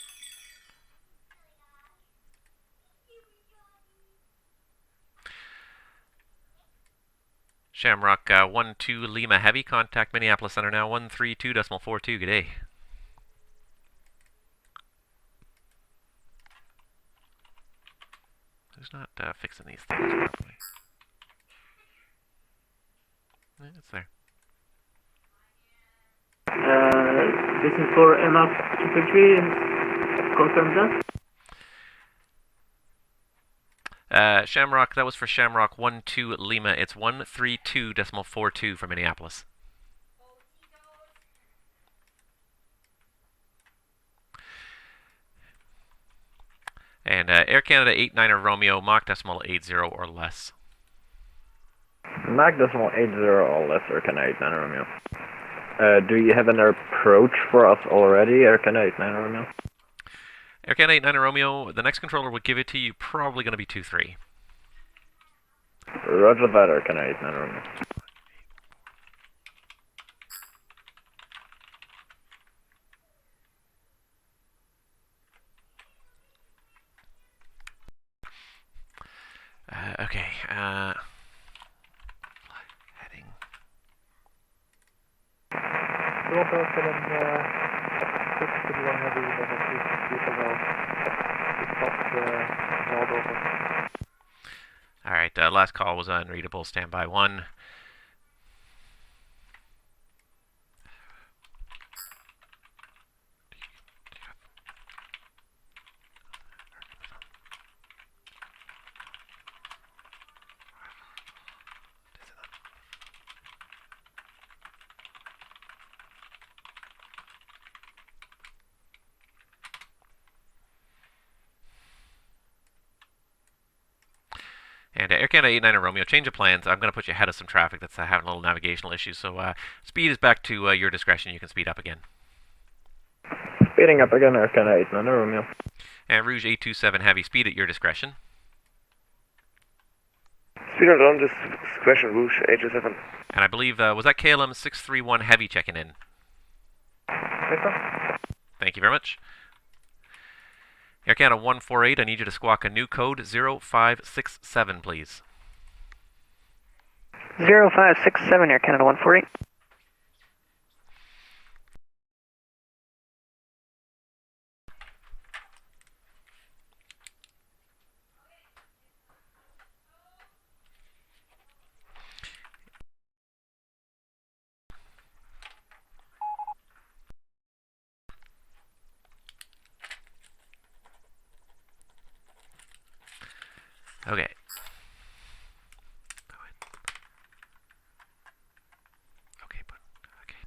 Shamrock 12 Lima Heavy, contact Minneapolis Center now, 132.42, good day. Who's not fixing these things properly? Yeah, it's there. This is for MR Secretary, confirm that? Shamrock, that was for Shamrock 12 Lima. It's 132.42 for Minneapolis. And Air Canada 89er Romeo, Mach decimal 80 or less. Mach decimal 80 or less, Air Canada 89er Romeo. Do you have an approach for us already, Air Canada 89er Romeo? Air Canada 89er Romeo, the next controller will give it to you, probably going to be 2-3. Roger that, Air Canada 89er Romeo. Okay, heading. 631 heavy, level 360 below. Alright, last call was unreadable, standby 1. And Air Canada 89er Romeo, change of plans. I'm going to put you ahead of some traffic that's having a little navigational issues. So speed is back to your discretion. You can speed up again. Speeding up again, Air Canada 89er Romeo. And Rouge 827 Heavy, speed at your discretion. Speed on discretion, Rouge 827. And I believe, was that KLM 631 Heavy checking in? Yes, sir. Thank you very much. Air Canada 148, I need you to squawk a new code 0567, please. 0567, Air Canada 148. Okay. Okay, but okay.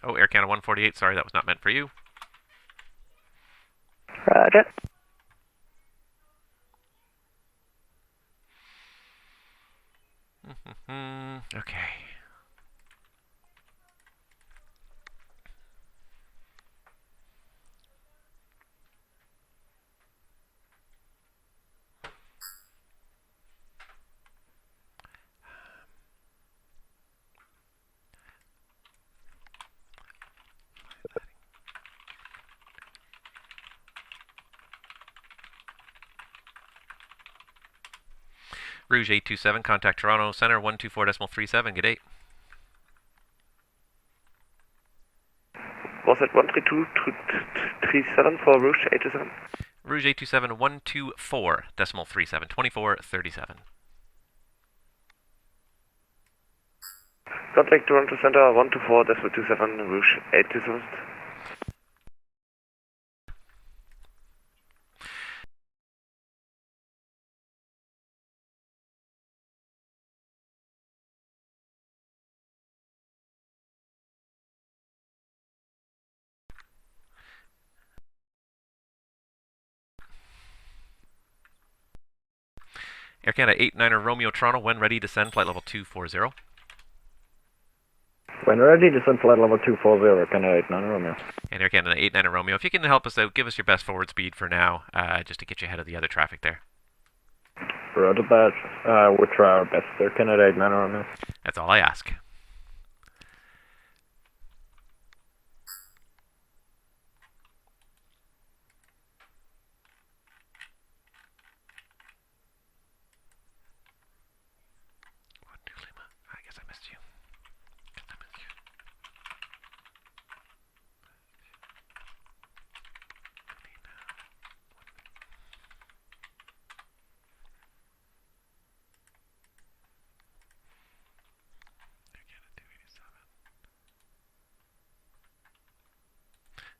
Oh, Air Canada 148, sorry, that was not meant for you. Roger. Okay. Rouge 827, contact Toronto Center 124.37, good day. Was it 13237 for Rouge 827? Rouge 827 124.37, 2437. Contact Toronto Center 124.27, Rouge 827. Air Canada 89er Romeo Toronto, when ready, descend flight level 240. When ready, descend flight level 240, Air Canada 89er Romeo. And Air Canada 89er Romeo, if you can help us out, give us your best forward speed for now, just to get you ahead of the other traffic there. Roger that. We'll try our best, Air Canada 89er Romeo. That's all I ask. I guess I missed you.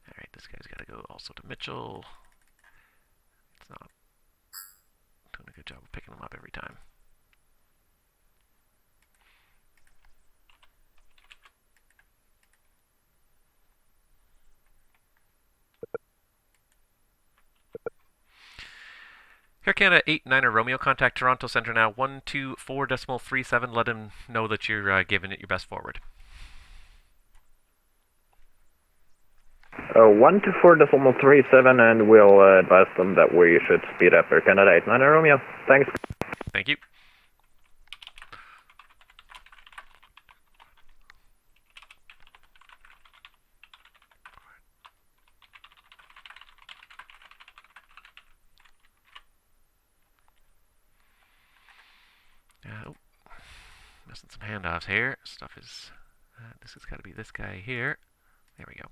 Alright, this guy's got to go also to Mitchell. It's not doing a good job of picking him up every time. Air Canada 89er Romeo, contact Toronto Centre now, 124.37. Let him know that you're giving it your best forward. 124.37, and we'll advise them that we should speed up Air Canada 89er Romeo. Thanks. Thank you. Oh, missing some handoffs here. Stuff is. This has got to be this guy here. There we go.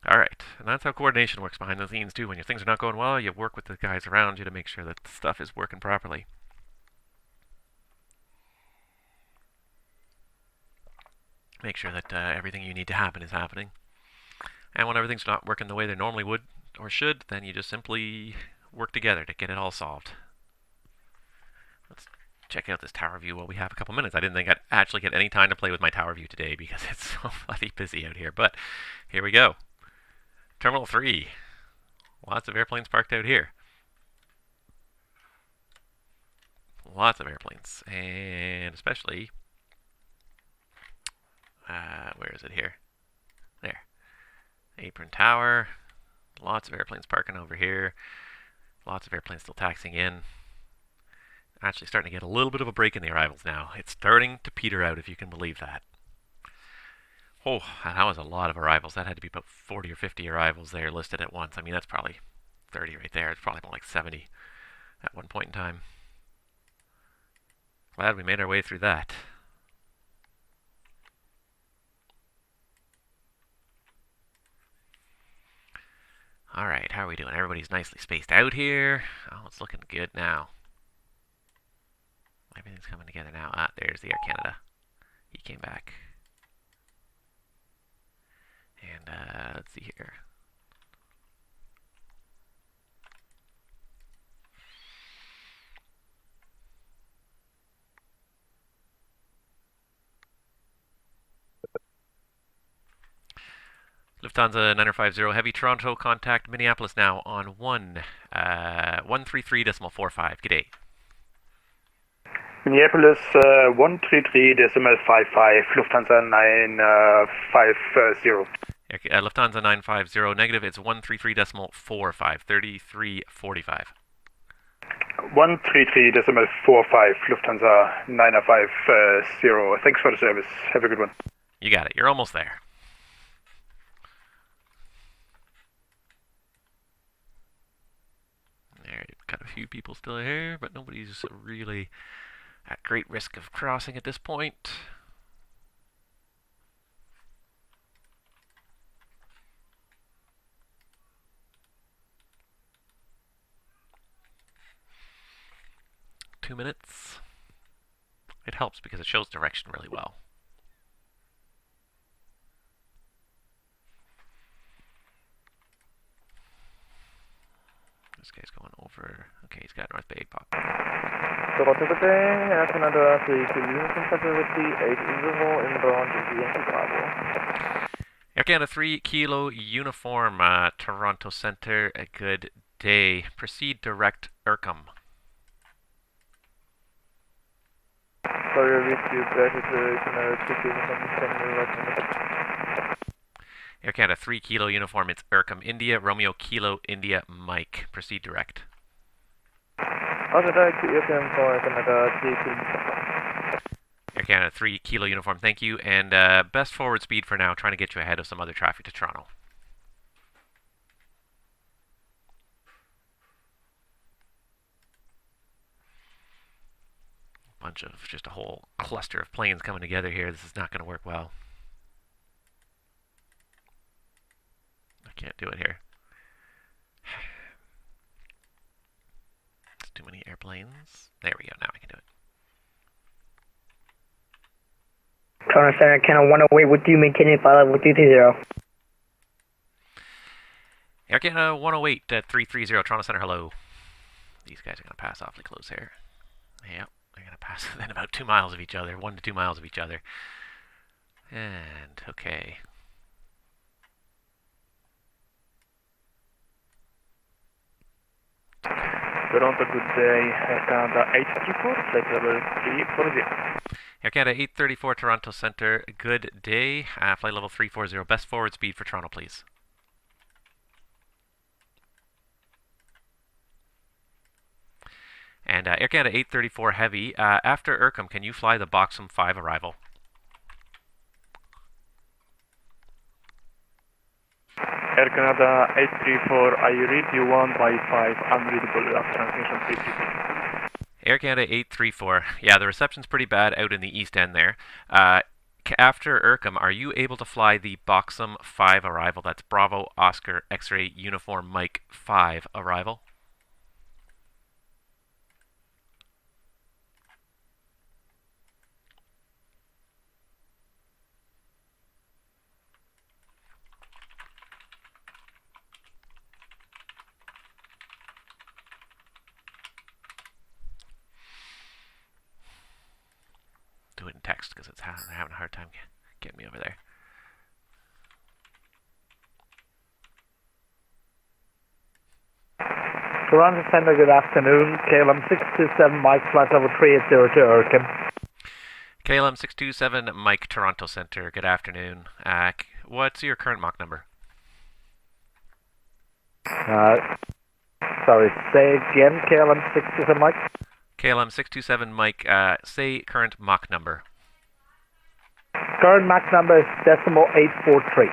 Alright, and that's how coordination works behind the scenes too. When your things are not going well, you work with the guys around you to make sure that the stuff is working properly. Make sure that everything you need to happen is happening. And when everything's not working the way they normally would or should, then you just simply work together to get it all solved. Let's check out this tower view while we have a couple minutes. I didn't think I'd actually get any time to play with my tower view today because it's so bloody busy out here, but here we go. Terminal 3. Lots of airplanes parked out here. Lots of airplanes, and especially, where is it here? There. Apron Tower. Lots of airplanes parking over here. Lots of airplanes still taxiing in. Actually starting to get a little bit of a break in the arrivals now. It's starting to peter out, if you can believe that. Oh, that was a lot of arrivals. That had to be about 40 or 50 arrivals there listed at once. I mean, that's probably 30 right there. It's probably more like 70 at one point in time. Glad we made our way through that. Alright, how are we doing? Everybody's nicely spaced out here. Oh, it's looking good now. Everything's coming together now. Ah, there's the Air Canada. He came back. And, let's see here. Lufthansa 950 Heavy Toronto, contact Minneapolis now on 133.45. G'day. Minneapolis 133.55, Lufthansa 950. Lufthansa 950 negative, it's 133.45, 3345. 133.45, Lufthansa 950. Thanks for the service. Have a good one. You got it. You're almost there. There, you've got a few people still here, but nobody's really at great risk of crossing at this point. Two minutes. It helps because it shows direction really well. This guy's going over. Okay, he's got North Bay pop. Toronto Bay, Air Canada, vehicle uniform capability 8 inbound Yankee Bravo. Air Canada 3 Kilo uniform, Toronto Centre, a good day. Proceed direct Ercom. Sorry, with you, Air Canada 3 Kilo uniform, it's Ercom India, Romeo Kilo India Mike. Proceed direct. Air Canada 3 Kilo uniform, thank you, and best forward speed for now, trying to get you ahead of some other traffic to Toronto. Bunch of, just a whole cluster of planes coming together here. This is not going to work well. I can't do it here. It's too many airplanes. There we go, now I can do it. Toronto Center, Canada 108 with you, maintaining flight level 330. Air Canada 108 at 330, Toronto Center, hello. These guys are going to pass awfully close here. Yep, they're going to pass within about 2 miles of each other, 1 to 2 miles of each other. And, okay. Toronto, good day. Air Canada 834, flight level 340. Air Canada 834 Toronto Centre, good day. Flight level 340, best forward speed for Toronto, please. And Air Canada 834 Heavy, after Irkham, can you fly the VATSIM 5 arrival? Air Canada 834, I read you 1 by 5, unreadable transmission 333. Air Canada 834, yeah, the reception's pretty bad out in the east end there. After Irkham, are you able to fly the VATSIM 5 arrival? That's Bravo, Oscar, X-Ray, Uniform, Mike 5 arrival. Do it in text because they're having a hard time getting me over there. Toronto Centre, good afternoon. KLM 627 Mike, flight level 380 to Irkham. KLM 627 Mike, Toronto Centre, good afternoon. What's your current Mach number? Sorry, say again, KLM 627 Mike. KLM 627 Mike, say current Mach number. Current Mach number is decimal 843.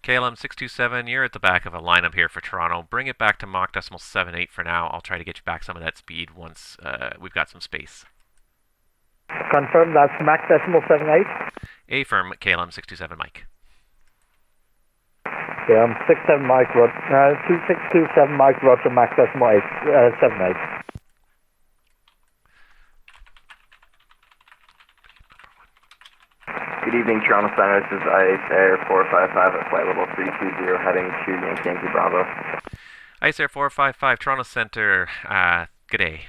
KLM 627, you're at the back of a lineup here for Toronto. Bring it back to Mach decimal 78 for now. I'll try to get you back some of that speed once we've got some space. Confirm that's Mach decimal 78. Affirm, KLM 627 Mike. KLM 67 Mike, 2627 Mike, Roger, Mach decimal 78. Good evening, Toronto Center. This is ICE Air 455 at flight level 320 heading to Yankee Bravo. ICE Air 455, Toronto Centre, good day.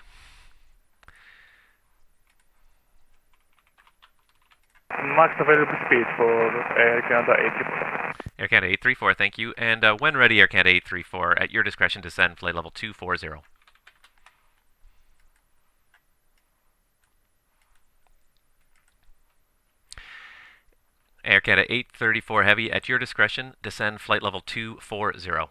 Max available speed for Air Canada 834. Air Canada 834, thank you. And when ready, Air Canada 834, at your discretion, descend flight level 240. Air Canada 834 Heavy, at your discretion, descend flight level 240.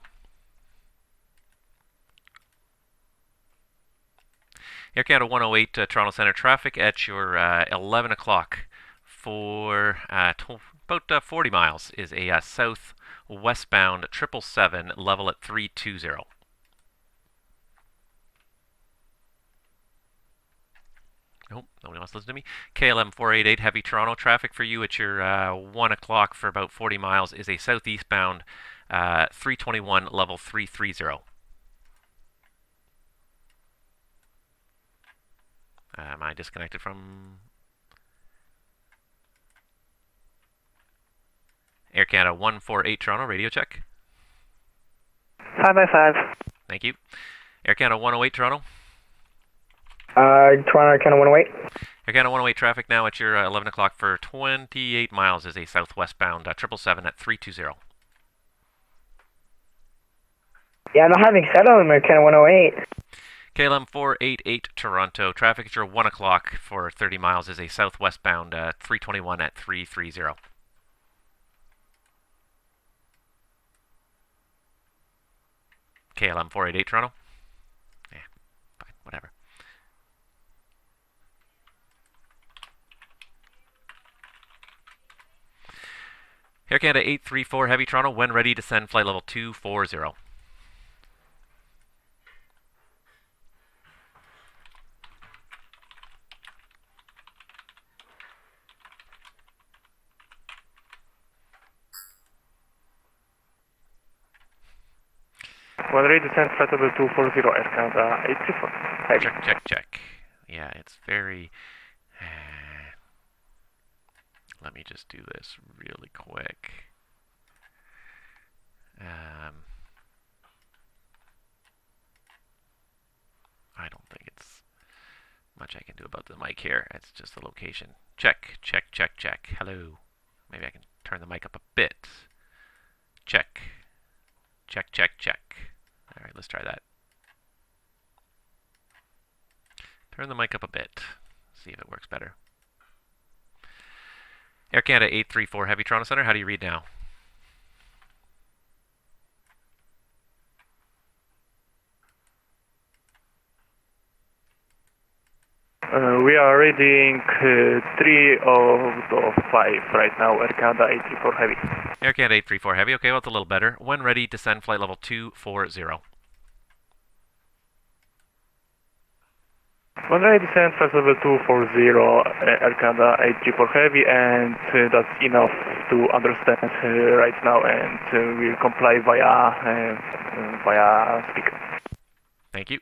Air Canada 108 Toronto Centre, traffic at your 11 o'clock for about 40 miles is a south westbound 777 level at 320. Nope, nobody wants to listen to me. KLM 488 Heavy Toronto, traffic for you at your 1 o'clock for about 40 miles is a southeastbound 321 level 330. Am I disconnected from Air Canada 148 Toronto, radio check? 5 by 5. Thank you. Air Canada 108 Toronto? Toronto, Canada 108. Air Canada 108 traffic now at your 11 o'clock for 28 miles is a southwestbound 777 at 320. Yeah, no, having said on Air Canada 108. KLM 488 Toronto, traffic at your 1 o'clock for 30 miles is a southwestbound 321 at 330. KLM 488 Toronto? Yeah, fine, whatever. Air Canada 834 Heavy Toronto, when ready, descend flight level 240. When ready, descend flight level 240 Air Canada 834. Check, check, check. Yeah, it's very... let me just do this really quick. I don't think it's much I can do about the mic here. It's just the location. Check, check, check, check. Hello. Maybe I can turn the mic up a bit. Check. Check, check, check. Alright, let's try that. Turn the mic up a bit. See if it works better. Air Canada 834 Heavy Toronto Center, how do you read now? We are reading 3 out of 5 right now, Air Canada 834 Heavy. Air Canada 834 Heavy, okay, well, it's a little better. When ready, descend flight level 240. When ready, descend flight level 240, Air Canada 834 Heavy, and that's enough to understand right now, and we'll comply via speaker. Thank you.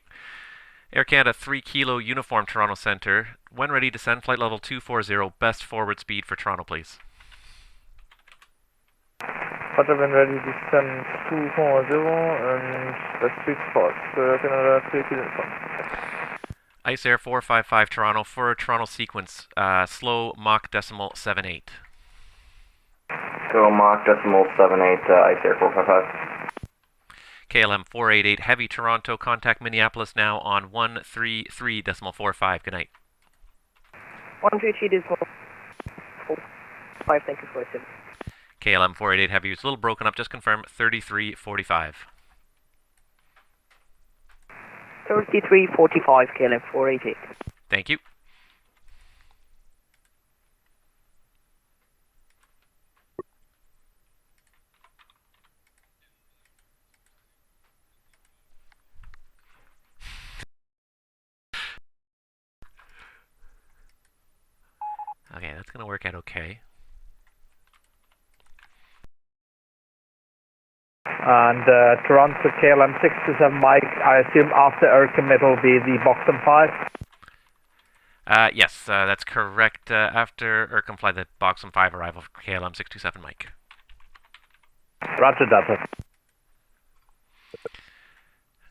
Air Canada 3 Kilo Uniform Toronto Centre. When ready, descend flight level 240. Best forward speed for Toronto, please. Roger, when ready, descend 240 and the sweet spot. Canada 3 Kilo Uniform. Ice Air 455 Toronto for Toronto sequence. Slow Mach decimal 78. Go Mach decimal 78, Ice Air 455. KLM 488 Heavy Toronto, contact Minneapolis now on 133.45. Good night. 133.45, thank you for it. KLM 488 Heavy, it's a little broken up, just confirm 33.45. 33.45, KLM 488. Thank you. Okay, that's going to work out okay. And Toronto KLM 627 Mike, I assume after Ercom it'll be the Boxon 5? Yes, that's correct. After Ercom fly the Boxon 5 arrival for KLM 627 Mike. Roger that.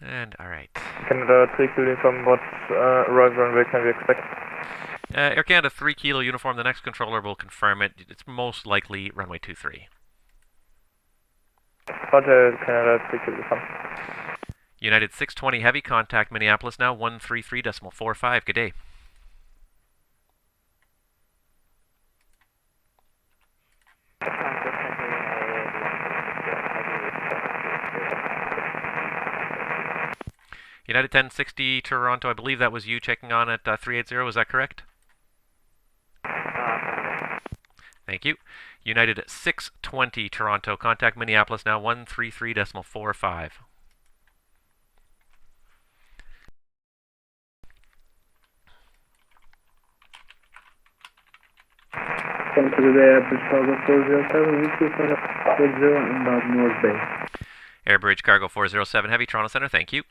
And alright. Canada 3 Kilo Uniform, what arrival runway can we expect? Air Canada 3 Kilo Uniform, the next controller will confirm it. It's most likely runway 23. Roger, Canada 3 Kilo Uniform. United 620 Heavy, contact Minneapolis now, 133.45. Good day. United 1060 Toronto, I believe that was you checking on at 380, is that correct? Thank you. United 620 Toronto, contact Minneapolis now, 133.45. Come to the Airbridge Cargo 407, we keep on 40 inbound North Bay. Airbridge Cargo 407 Heavy, Toronto Center, thank you.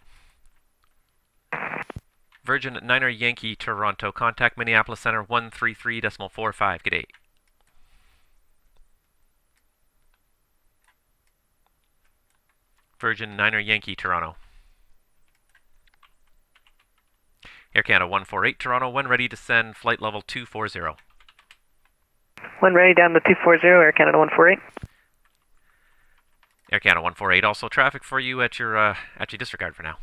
Virgin Niner Yankee Toronto, contact Minneapolis Center, 133.45. Good day. Virgin Niner Yankee Toronto. Air Canada 148 Toronto, when ready to send flight level 240. When ready, down to 240, Air Canada 148. Air Canada 148, also traffic for you at your disregard for now.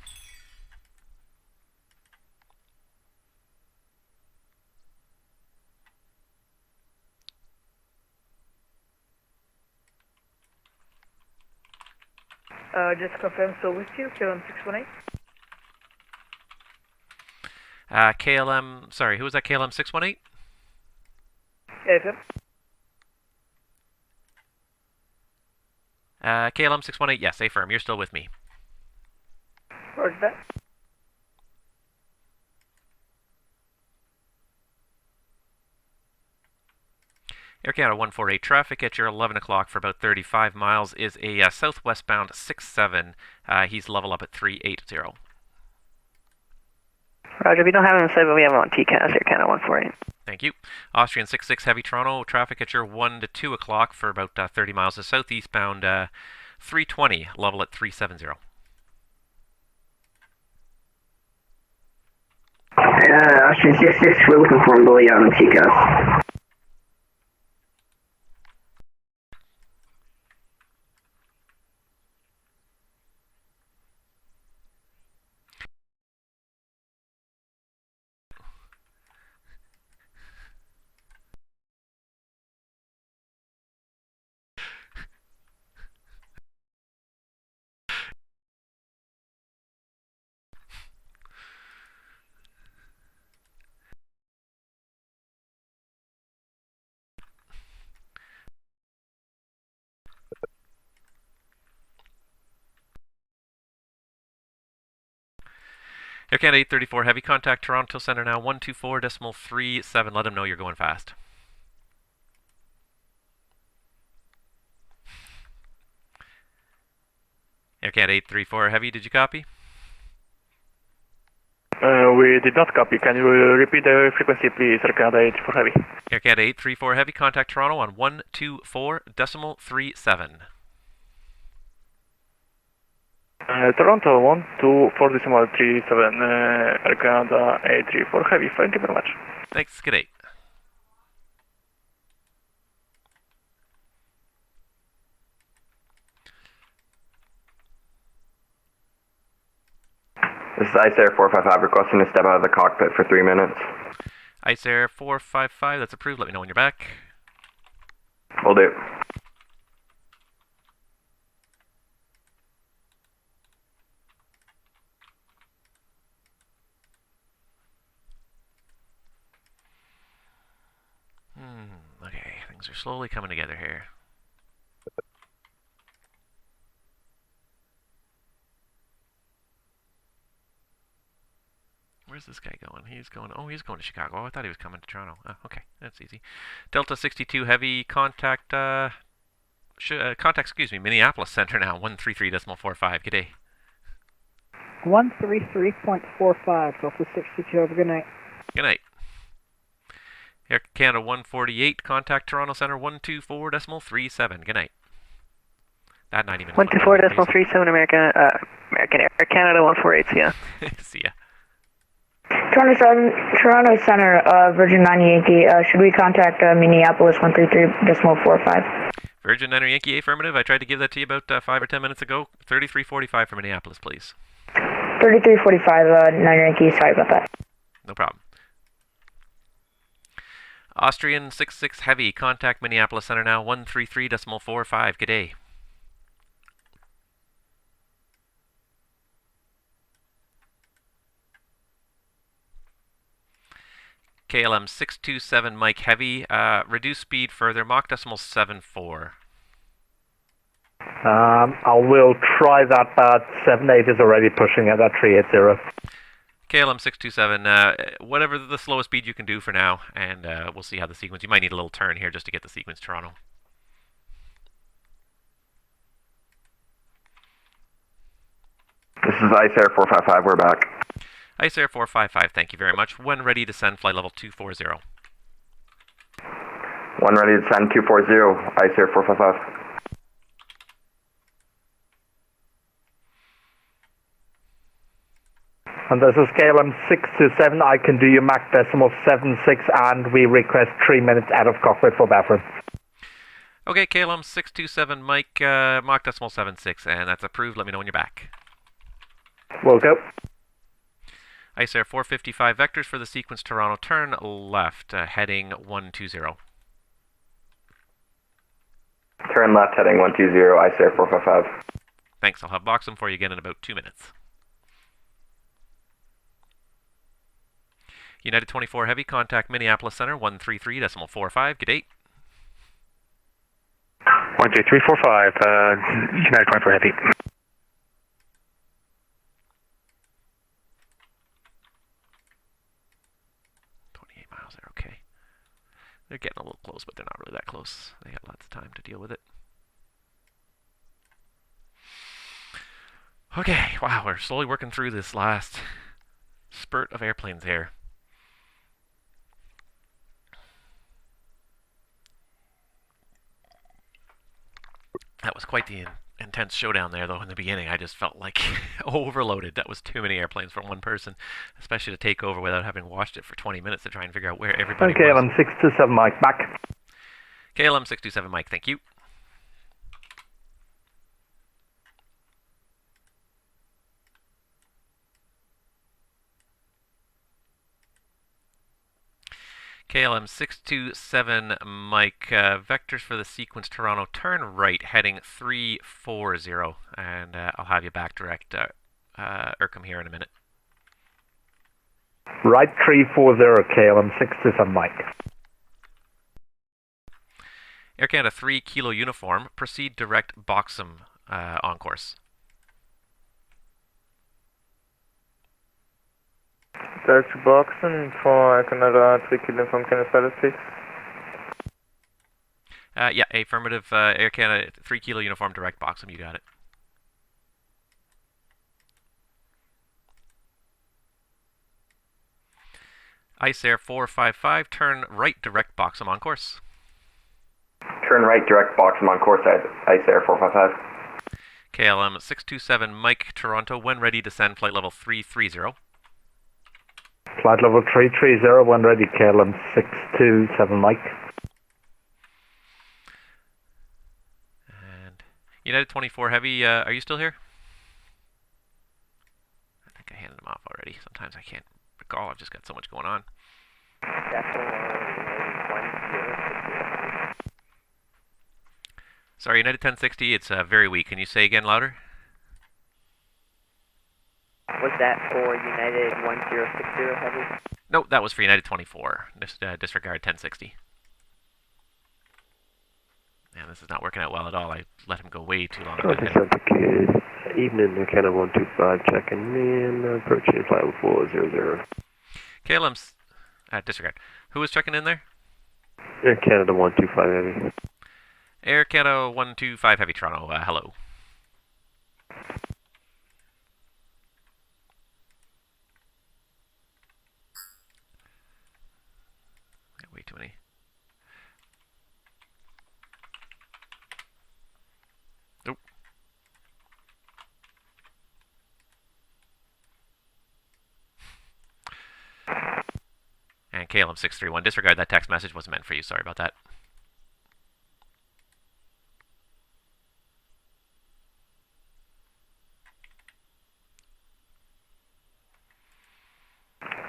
Just confirm, so with you, KLM 618. KLM, sorry, who was that? KLM 618? FM. KLM 618, yes, affirm, you're still with me. Roger that. Air Canada 148 traffic at your 11 o'clock for about 35 miles is a southwestbound 67. He's level up at 380. Roger, we don't have him in 7, we have him on TCAS, Air Canada 148. Thank you. Austrian 66 Heavy Toronto, traffic at your 1 to 2 o'clock for about 30 miles is southeastbound 320, level at 370. Austrian 66, we're looking for him below on TCAS. Air Canada 834 Heavy, contact Toronto Centre now 124.37. Let them know you're going fast. Air Canada 834 Heavy, did you copy? We did not copy. Can you repeat the frequency, please, Air Canada 834 Heavy? Air Canada 834 Heavy, contact Toronto on 124.37. Toronto 124.37, Air Canada 834 Heavy. Thank you very much. Thanks, good day. This is Ice Air 455 requesting to step out of the cockpit for 3 minutes. Ice Air 455, that's approved. Let me know when you're back. Will do. Okay, things are slowly coming together here. Where's this guy going? He's going to Chicago. Oh, I thought he was coming to Toronto. Oh, okay, that's easy. Delta 62 Heavy, contact, excuse me, Minneapolis Center now, 133.45. Good day. 133.45, Delta 62, have a good night. Good night. Air Canada 148, contact Toronto Centre 124.37. Good night. That 90 minutes. 124.37, American Air Canada 148, see ya. See ya. Toronto Center, Virgin 9 Yankee, should we contact Minneapolis 133.45? Virgin 9 Yankee, affirmative. I tried to give that to you about 5 or 10 minutes ago. 3345 for Minneapolis, please. 3345, 9 Yankee, sorry about that. No problem. Austrian 66 Heavy, contact Minneapolis Center now 133.45. Good day. KLM 627 Mike Heavy, reduce speed further, Mach decimal 74. I will try that, but 78 is already pushing at that 380. KLM 627, whatever the slowest speed you can do for now, and we'll see how the sequence, you might need a little turn here just to get the sequence Toronto. This is Ice Air 455, we're back. Ice Air 455, thank you very much. When ready to send flight level 240. When ready to send 240, Ice Air 455. And this is KLM 627. I can do your Mach decimal 76, and we request 3 minutes out of cockpit for bathroom. Okay, KLM 627 Mike, Mach decimal 76, and that's approved. Let me know when you're back. We'll go. Ice Air 455 vectors for the sequence Toronto. Turn left, heading 120. Turn left, heading 120, Ice Air 455. Thanks, I'll have VATSIM for you again in about 2 minutes. United 24 Heavy, contact Minneapolis Center 133.45. Good day. 12345, United 24 Heavy. Okay. They're getting a little close, but they're not really that close. They got lots of time to deal with it. Okay, wow, we're slowly working through this last spurt of airplanes here. That was quite the intense showdown there, though, in the beginning. I just felt like overloaded. That was too many airplanes for one person, especially to take over without having watched it for 20 minutes to try and figure out where everybody was. KLM 627 Mike, back. KLM 627 Mike, thank you. KLM 627 Mike, vectors for the sequence Toronto, turn right, heading 340, and I'll have you back direct Urcum here in a minute. Right 340, KLM 627 Mike. Air Canada 3 Kilo Uniform, proceed direct VATSIM on course. direct to Boxon for Canada 3 kilo from Canada Pilot, please. Yeah, affirmative. Air Canada 3 kilo uniform direct Boxum. You got it. Ice Air 455, turn right direct Boxum on course. Turn right direct Boxum on course, Ice Air 455. KLM 627 Mike Toronto, when ready, descend flight level 330. Flight level 330, when ready, KLM 627 Mike. And United 24 Heavy, are you still here? I think I handed them off already. Sometimes I can't recall, I've just got so much going on. Sorry, United 1060, it's very weak. Can you say again louder? Was that for United 1060 Heavy? No, that was for United 24. Disregard 1060. Man, this is not working out well at all. I let him go way too long. Evening, Canada 125, checking in, approaching flight level 400. KLM's, disregard. Who was checking in there? Air Canada 125 Heavy. Air Canada 125 Heavy Toronto, hello. Way too many. Nope. And KLM 631, disregard that text message, wasn't meant for you, sorry about that.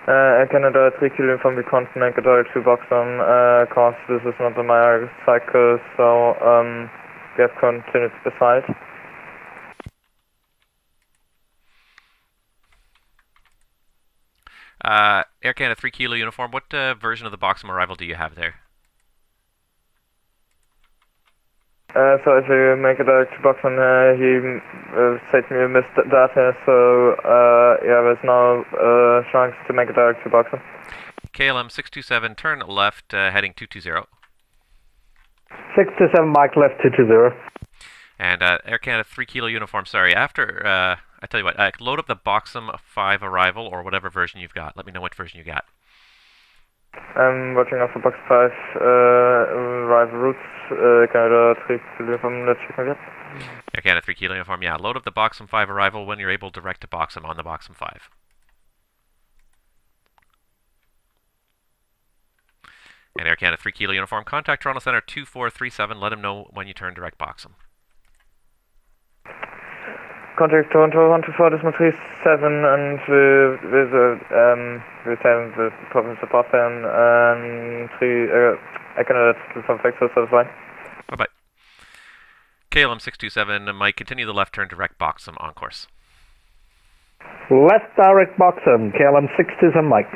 Air Canada 3 kilo from the continent, direct to Boxon, cause this is not on my cycle, so we have continued beside. Air Canada 3 kilo uniform, what version of the Boxum arrival do you have there? So if you make a direct to Boxon, he said me you missed data, so yeah, there's no chance to make a direct to Boxon. KLM 627, turn left, heading 220. 627 Mike left 220. And Air Canada 3 kilo uniform, sorry, after, I tell you what, load up the Boxum 5 arrival or whatever version you've got. Let me know what version you got. I'm watching off for Box 5, arrival routes, Canada 3 kilo uniform, let's check again. Air Canada 3 kilo uniform, yeah, load up the Boxum 5 arrival when you're able direct to Boxum on the Boxum 5. And Air Canada 3 kilo uniform, contact Toronto Centre 2437, let him know when you turn direct Boxum. Contact Toronto 124.37 and we tell the province of Boston and 3 I cannot confirm facts, so fine. Bye bye. KLM 627, Mike, continue the left turn direct Boxum on course. Left direct Boxum, KLM 627 Mike.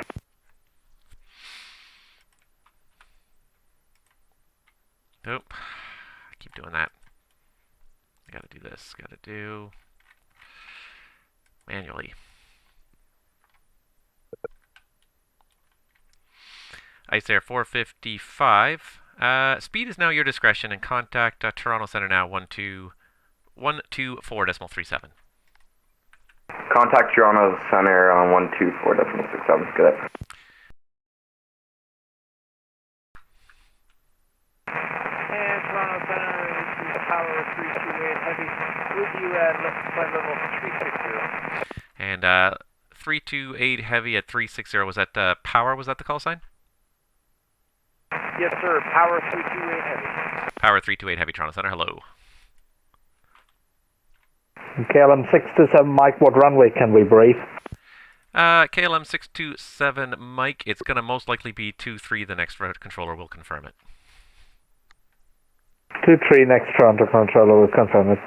Nope. I keep doing that. Gotta do this, gotta do manually. Ice Air 455. Speed is now your discretion and contact Toronto Centre now 124.37. Contact Toronto Centre on 124.67. Good. And Toronto Centre, this is Power 328 Heavy. With you at flight level 360. And 328 Heavy at 360. Was that Power? Was that the call sign? Yes, sir. Power 328 Heavy. Power 328 Heavy, Toronto Centre. Hello. KLM 627 Mike, what runway can we brief? KLM 627 Mike, it's going to most likely be 23. The next route controller will confirm it. 23 next Toronto controller will confirm it.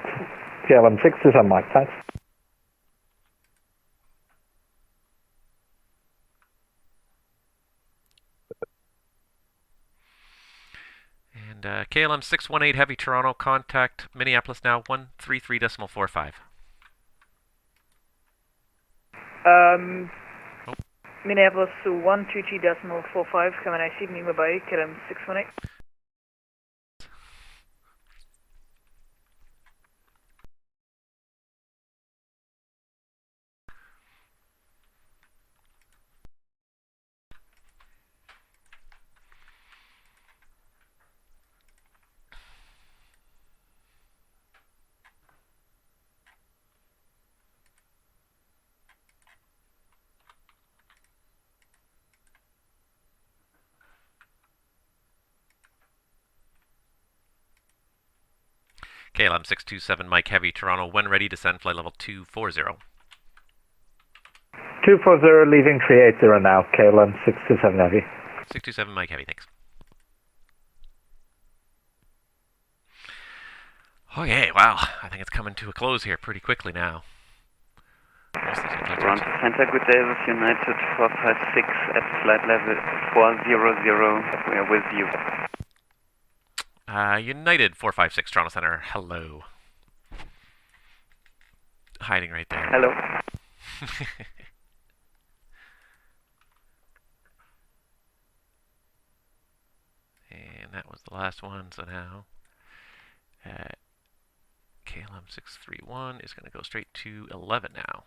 KLM 627 Mike, thanks. And KLM 618 Heavy Toronto, contact Minneapolis now 133.45. Oh. Minneapolis 122.45, coming IC nearby, KLM 618. KLM 627 Mike Heavy, Toronto, when ready, descend flight level 240. 240 leaving 380 now, KLM 627 Heavy. 627 Mike Heavy, thanks. Okay, wow, I think it's coming to a close here pretty quickly now. Toronto Center, good day, with United 456 at flight level 400, we are with you. United 456, Toronto Center, hello. Hiding right there. Hello. And that was the last one, so now KLM 631 is going to go straight to 11 now.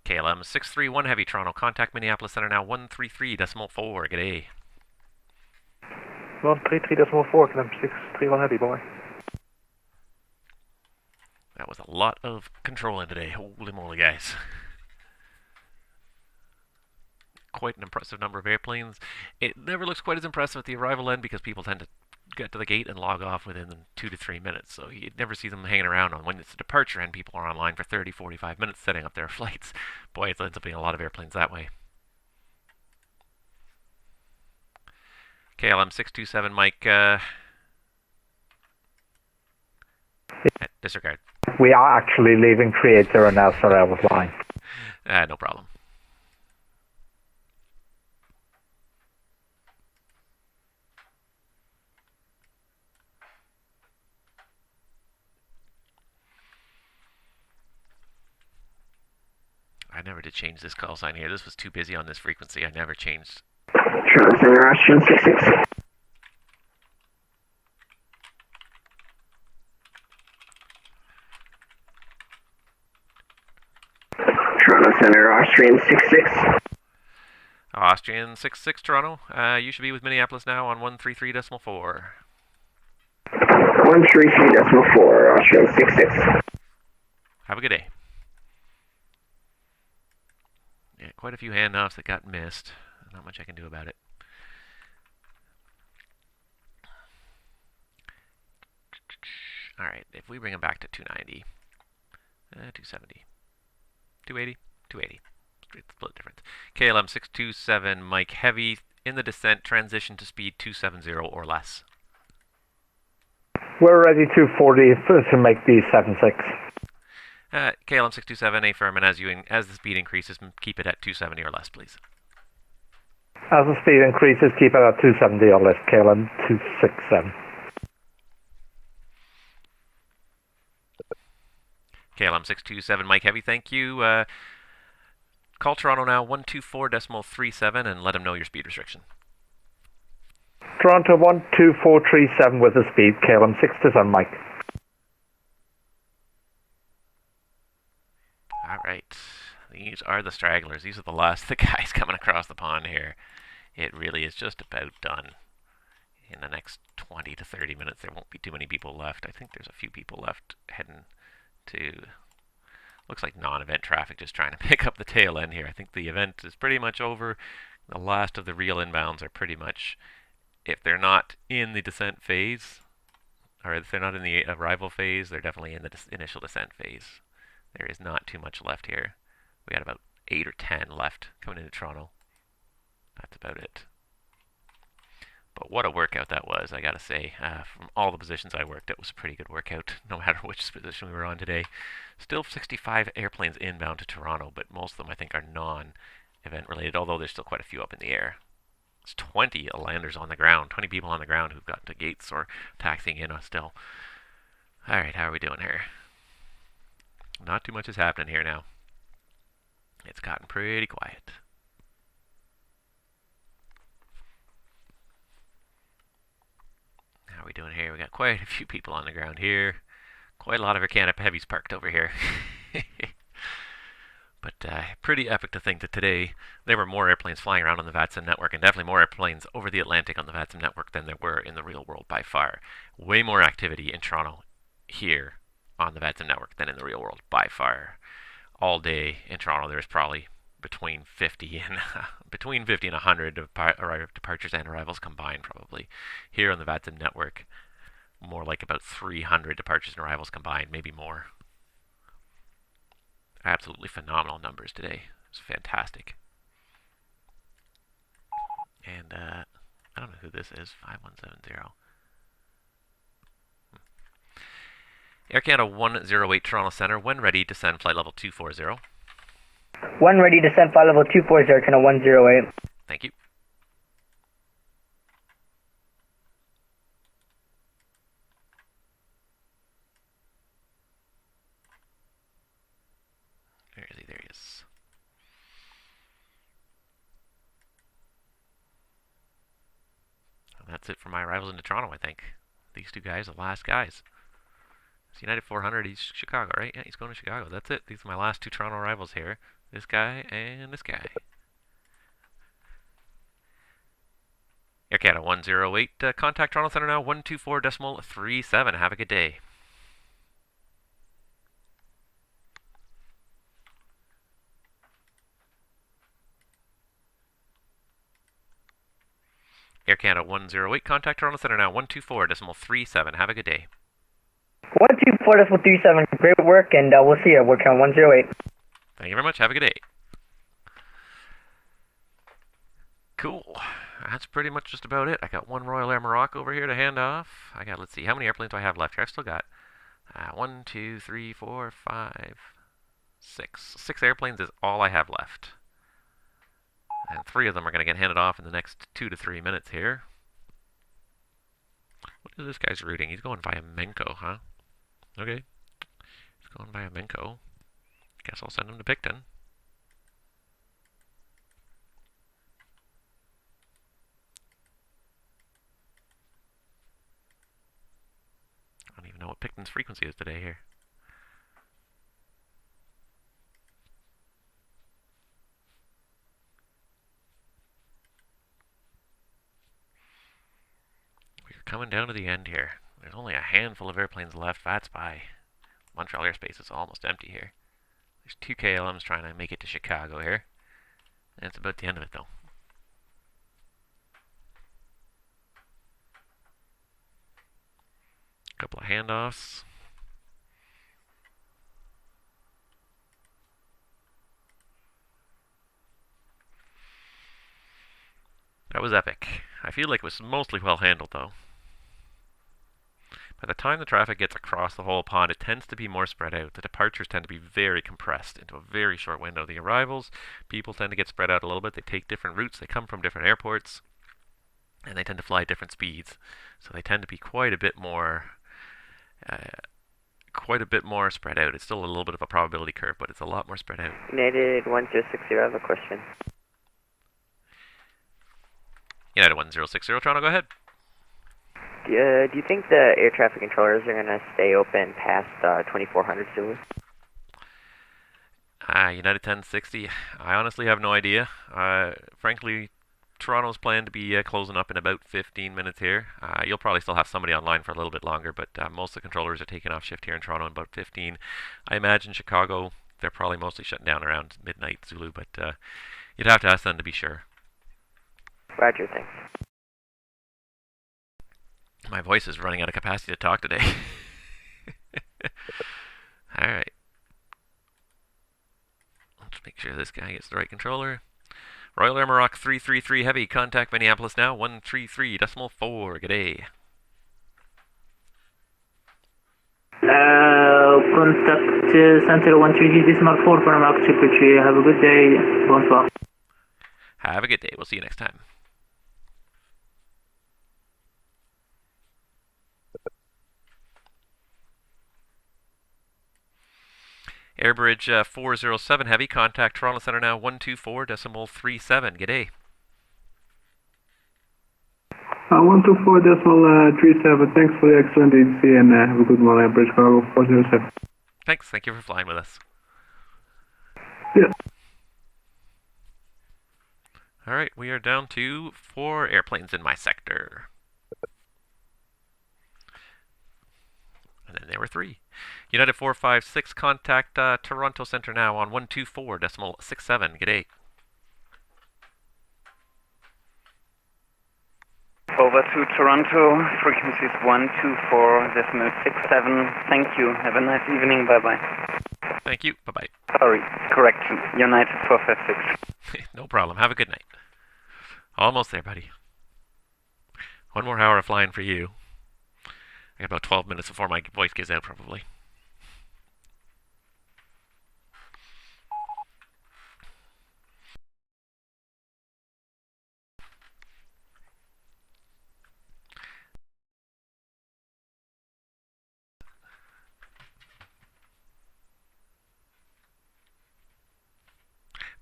KLM 631 Heavy, Toronto, contact Minneapolis Center now 133.4, g'day. 133.4, KLM 631 Heavy, boy. That was a lot of controlling today, holy moly guys. Quite an impressive number of airplanes. It never looks quite as impressive at the arrival end because people tend to get to the gate and log off within 2 to 3 minutes. So you never see them hanging around on when it's the departure end. People are online for 30, 45 minutes setting up their flights. Boy, it ends up being a lot of airplanes that way. KLM 627 Mike, disregard. We are actually leaving 380 now, sorry I was lying. No problem. I never did change this call sign here. This was too busy on this frequency. I never changed. Toronto Center, Austrian 66. Toronto Center, Austrian 66. Austrian 66 Toronto. You should be with Minneapolis now on 133.4. 133.4, Austrian 66. Have a good day. Yeah, quite a few handoffs that got missed. Not much I can do about it. Alright, if we bring them back to 290, 270, 280, 280. It's split difference. KLM 627 Mike Heavy, in the descent, transition to speed 270 or less. We're ready 240 to make the 76. KLM 627 A firm, and as the speed increases, keep it at 270 or less, please. As the speed increases, keep it at 270 or less, KLM 267. KLM 627 Mike Heavy, thank you. Call Toronto now 124.37 and let them know your speed restriction. Toronto 12437 with the speed, KLM 627 Mike. Alright, these are the stragglers. These are the last of the guys coming across the pond here. It really is just about done. In the next 20 to 30 minutes, there won't be too many people left. I think there's a few people left heading to, looks like non-event traffic, just trying to pick up the tail end here. I think the event is pretty much over. The last of the real inbounds are pretty much, if they're not in the descent phase, or if they're not in the arrival phase, they're definitely in the initial descent phase. There is not too much left here. We got about 8 or 10 left coming into Toronto. That's about it. But what a workout that was, I gotta say. From all the positions I worked, it was a pretty good workout, no matter which position we were on today. Still 65 airplanes inbound to Toronto, but most of them I think are non-event related, although there's still quite a few up in the air. It's 20 landers on the ground, 20 people on the ground who've gotten to gates or taxiing in still. Alright, how are we doing here? Not too much is happening here now. It's gotten pretty quiet. How are we doing here? We got quite a few people on the ground here. Quite a lot of Air Canada heavies parked over here. But pretty epic to think that today there were more airplanes flying around on the VATSIM network, and definitely more airplanes over the Atlantic on the VATSIM network than there were in the real world by far. Way more activity in Toronto here on the VATSIM network than in the real world by far. All day in Toronto there's probably between 50 and 100 departures and arrivals combined probably. Here on the VATSIM network, more like about 300 departures and arrivals combined, maybe more. Absolutely phenomenal numbers today. It's fantastic. And I don't know who this is. 5170. Air Canada 108 Toronto Centre. When ready, descend flight level 240. When ready, descend flight level 240, Canada 108. Thank you. Where is he? There he is. Well, that's it for my arrivals into Toronto, I think. These two guys are the last guys. It's United 400, he's Chicago, right? Yeah, he's going to Chicago. That's it. These are my last two Toronto arrivals here. This guy and this guy. Air Canada 108, contact Toronto Centre now, 124.37. Have a good day. Air Canada 108, contact Toronto Centre now, 124.37. Have a good day. 124.37, great work, and we'll see you. We're count 108. Thank you very much. Have a good day. Cool. That's pretty much just about it. I got one Royal Air Morocco over here to hand off. I got, let's see, how many airplanes do I have left here? I've still got 1, 2, 3, 4, 5, 6. 6 airplanes is all I have left. And 3 of them are going to get handed off in the next 2 to 3 minutes here. What is this guy's routing? He's going via Menko, huh? Okay. He's going via Menko. Guess I'll send him to Picton. I don't even know what Picton's frequency is today here. We're coming down to the end here. There's only a handful of airplanes left. That's by Montreal airspace is almost empty here. There's 2 KLMs trying to make it to Chicago here. That's about the end of it though. Couple of handoffs. That was epic. I feel like it was mostly well handled though. By the time the traffic gets across the whole pond, it tends to be more spread out. The departures tend to be very compressed into a very short window. The arrivals, people tend to get spread out a little bit. They take different routes. They come from different airports. And they tend to fly at different speeds. So they tend to be quite a bit more spread out. It's still a little bit of a probability curve, but it's a lot more spread out. United 1060, I have a question. United 1060, Toronto, go ahead. Do you think the air traffic controllers are going to stay open past 2400 Zulu? United 1060, I honestly have no idea. Frankly, Toronto's planned to be closing up in about 15 minutes here. You'll probably still have somebody online for a little bit longer, but most of the controllers are taking off shift here in Toronto in about 15. I imagine Chicago, they're probably mostly shutting down around midnight Zulu, but you'd have to ask them to be sure. Roger, thanks. My voice is running out of capacity to talk today. Alright. Let's make sure this guy gets the right controller. Royal Air Morocco 333 Heavy, contact Minneapolis now, 133.4. G'day. Contact Center 130.4 for Mark 333. Have a good day. Bonsoir. Have a good day. We'll see you next time. Airbridge 407 Heavy, contact Toronto Centre now 124.37. G'day. 124.37. Thanks for the excellent ATC and have a good one, Airbridge Cargo 407. Thanks. Thank you for flying with us. Yeah. All right, we are down to 4 airplanes in my sector. And then there were 3. United 456, contact Toronto Centre now on 124.67. G'day. Over to Toronto, frequencies 124.67. Thank you. Have a nice evening. Bye-bye. Thank you. Bye-bye. Sorry, correction. United 456. No problem. Have a good night. Almost there, buddy. 1 more hour of flying for you. I got about 12 minutes before my voice gives out, probably.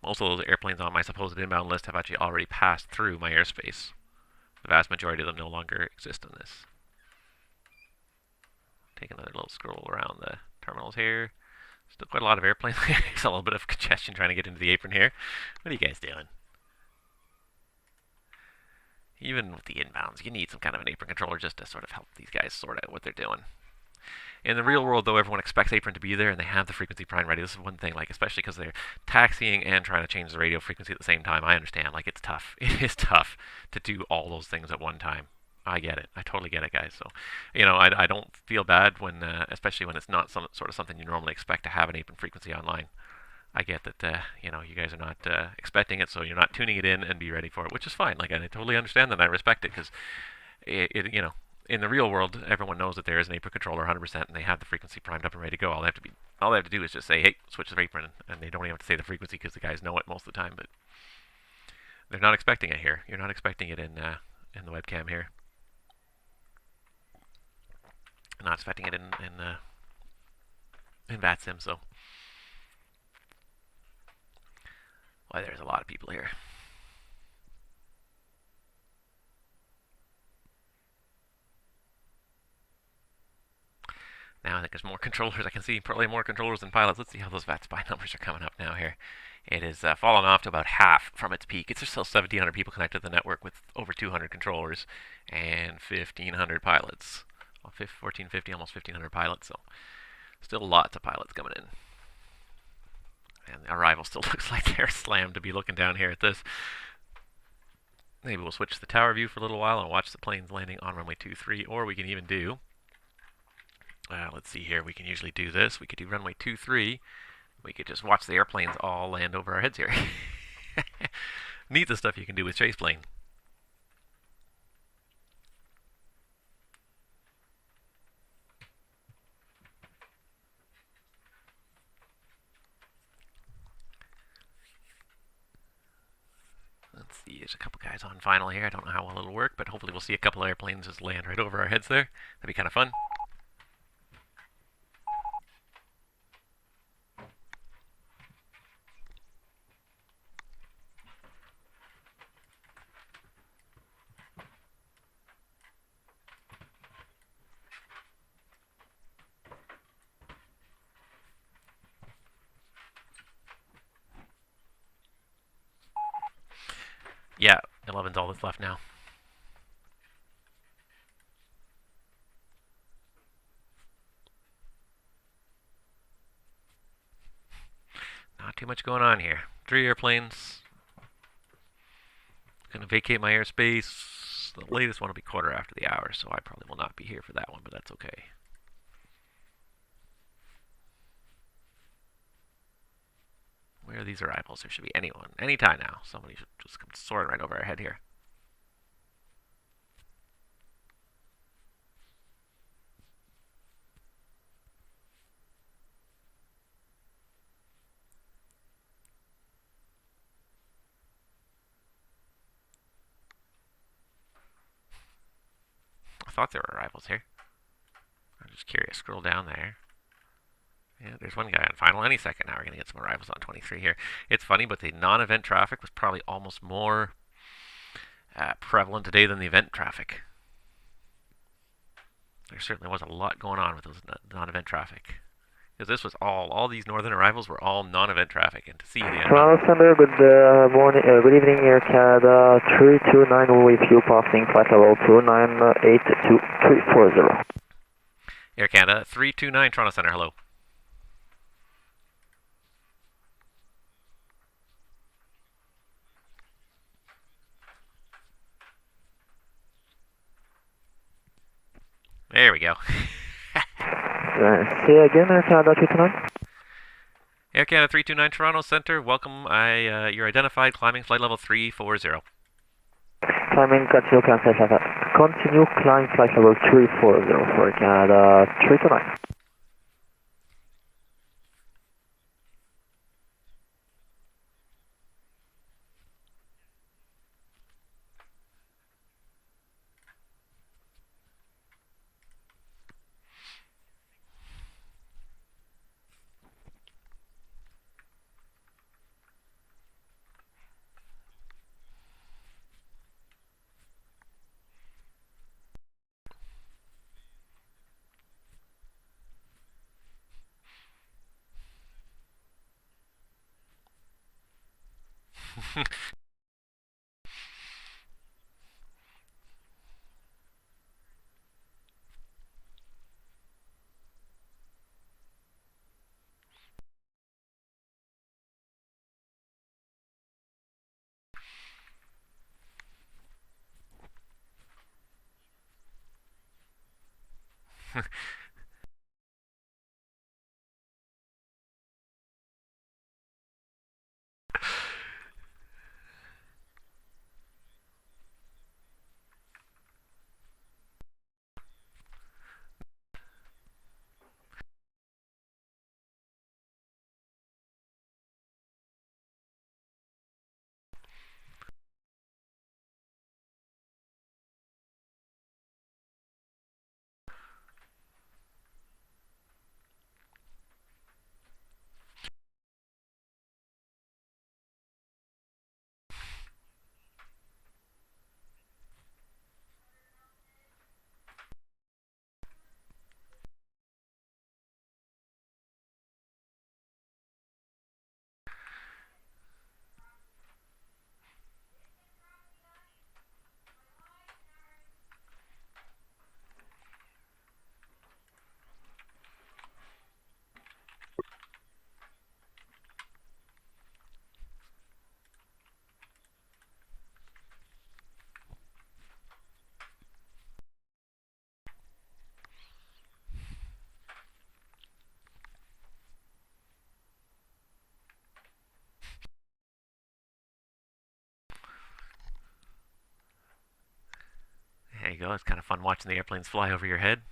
Most of those airplanes on my supposed inbound list have actually already passed through my airspace. The vast majority of them no longer exist in this. Take another little scroll around the terminals here. Still quite a lot of airplanes. There's a little bit of congestion trying to get into the apron here. What are you guys doing? Even with the inbounds, you need some kind of an apron controller just to sort of help these guys sort out what they're doing. In the real world, though, everyone expects apron to be there, and they have the frequency prime ready. This is one thing, like, especially because they're taxiing and trying to change the radio frequency at the same time. I understand, like, it's tough. It is tough to do all those things at one time. I get it. I totally get it, guys. So, you know, I don't feel bad when, especially when it's not some sort of something you normally expect to have an apron frequency online. I get that, you know, you guys are not expecting it, so you're not tuning it in and be ready for it, which is fine. Like, I totally understand that. I respect it because, you know, in the real world, everyone knows that there is an apron controller 100%, and they have the frequency primed up and ready to go. All they have to do is just say, "Hey, switch the apron," and they don't even have to say the frequency because the guys know it most of the time. But they're not expecting it here. You're not expecting it in the webcam here. Not expecting it in VATSIM. So, why there's a lot of people here. Now I think there's more controllers. I can see probably more controllers than pilots. Let's see how those VATSPI numbers are coming up now here. It has fallen off to about half from its peak. It's still 1,700 people connected to the network with over 200 controllers and 1,500 pilots. Well, 1,450, almost 1,500 pilots. So still lots of pilots coming in. And the arrival still looks like they're slammed to be looking down here at this. Maybe we'll switch to the tower view for a little while and watch the planes landing on runway 23, or we can even do... let's see here, we can usually do this. We could do runway 23. We could just watch the airplanes all land over our heads here. Neat the stuff you can do with chase plane. Let's see, there's a couple guys on final here. I don't know how well it'll work, but hopefully we'll see a couple airplanes just land right over our heads there. That'd be kind of fun. Yeah, 11's all that's left now. Not too much going on here. 3 airplanes. Gonna vacate my airspace. The latest one will be quarter after the hour, so I probably will not be here for that one, but that's okay. Where are these arrivals? There should be anyone. Anytime now. Somebody should just come soaring right over our head here. I thought there were arrivals here. I'm just curious. Scroll down there. Yeah, there's one guy on final any second now. We're going to get some arrivals on 23 here. It's funny, but the non-event traffic was probably almost more prevalent today than the event traffic. There certainly was a lot going on with those non-event traffic. Because this was all these northern arrivals were all non-event traffic, and to see the Toronto Center, good evening, Air Canada 329 with you, passing flight level 2982340. Air Canada 329 Toronto Center, hello. There we go. Say again, Air Canada 329? Air Canada 329 Toronto Center, welcome. You're identified climbing flight level 340. Climbing, continue climb flight level 340 for Air Canada 329. There you go. It's kind of fun watching the airplanes fly over your head.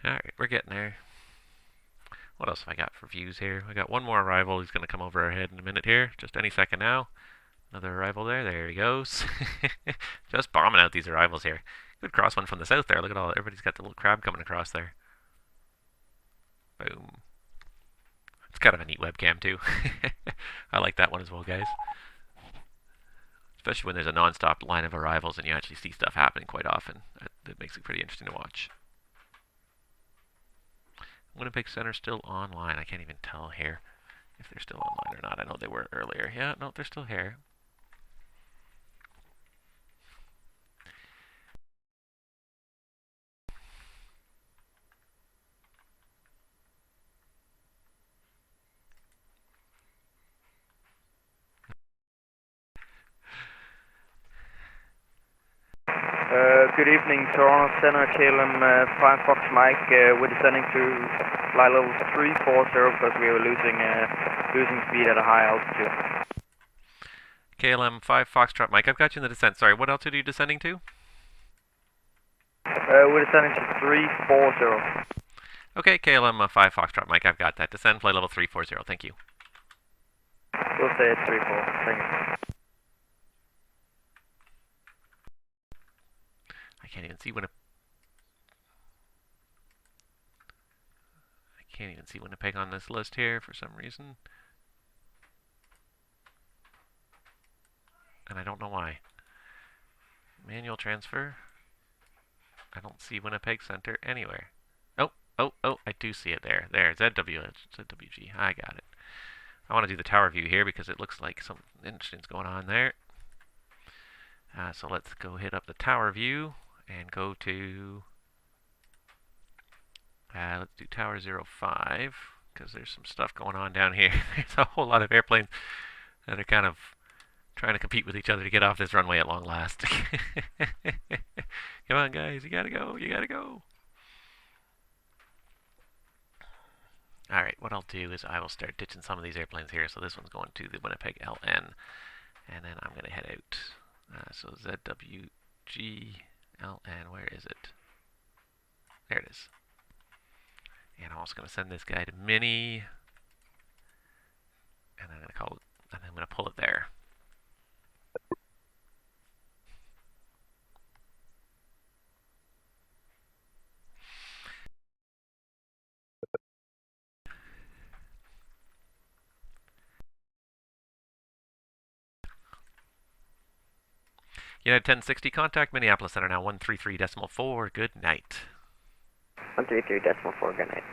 Alright, we're getting there. What else have I got for views here? I got one more arrival. He's going to come over our head in a minute here. Just any second now. Another arrival there. There he goes. Just bombing out these arrivals here. Good cross one from the south there. Look at all. Everybody's got the little crab coming across there. Boom. It's kind of a neat webcam too. I like that one as well, guys. especially when there's a non-stop line of arrivals and you actually see stuff happening quite often. That makes it pretty interesting to watch. Winnipeg Center still online. I can't even tell here if they're still online or not. I know they were earlier. Yeah, no, they're still here. Good evening, Toronto Center, KLM 5 Fox Mike. We're descending to fly level 340 because we were losing speed at a high altitude. KLM 5 Foxtrot Mike, I've got you in the descent. Sorry, what altitude are you descending to? We're descending to 340. Okay, KLM 5 Foxtrot Mike, I've got that. Descend flight level 340, thank you. We'll stay at 34, thank you. I can't even see Winnipeg on this list here for some reason. And I don't know why. Manual transfer. I don't see Winnipeg Center anywhere. Oh, I do see it there. There, ZWG. I got it. I want to do the tower view here because it looks like something interesting's going on there. So let's go hit up the tower view and go to... let's do Tower 05 because there's some stuff going on down here. There's a whole lot of airplanes that are kind of trying to compete with each other to get off this runway at long last. Come on, guys, you gotta go, you gotta go. Alright, what I'll do is I will start ditching some of these airplanes here. So this one's going to the Winnipeg LN, and then I'm gonna head out. So ZWG LN, where is it? There it is. And I'm also gonna send this guy to Mini, and I'm gonna pull it there. United 1060, contact Minneapolis Center now 133.4. Good night. 133.4. Good night.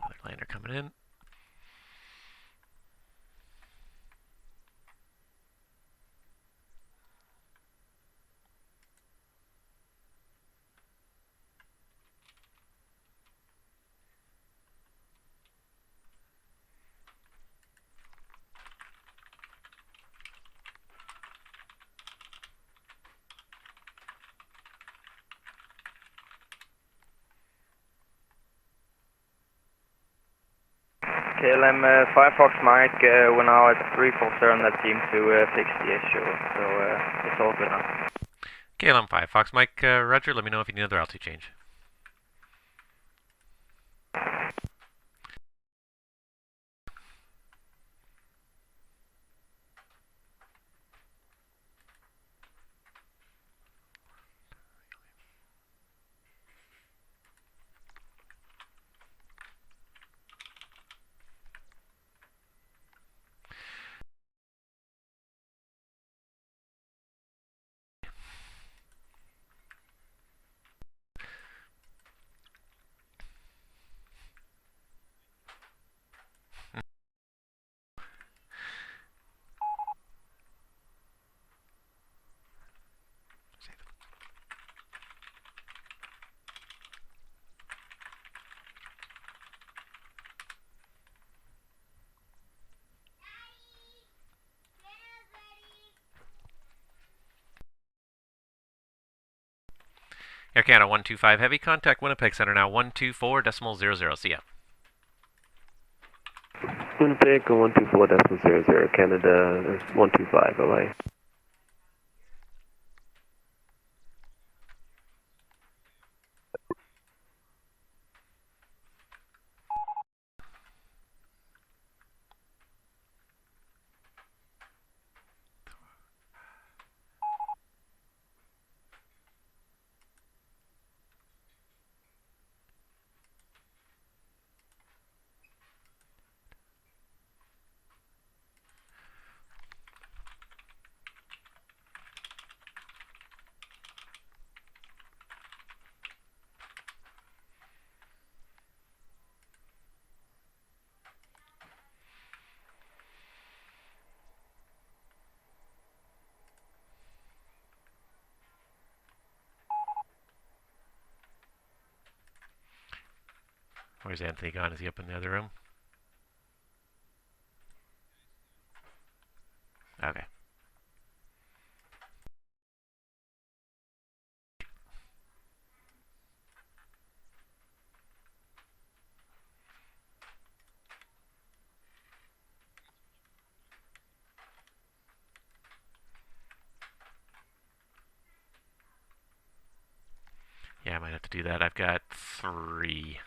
Another lander coming in. KLM 5 Fox Mike, we're now at 340 and that seems to fix the issue, so it's all good now. KLM 5 Fox Mike, Roger, let me know if you need another altitude change. Air Canada 125 Heavy, contact Winnipeg Center now 124.00. See ya. Winnipeg 124.00, Canada 125, LA. Where's Anthony gone? Is he up in the other room? Okay. Yeah, I might have to do that. I've got 3.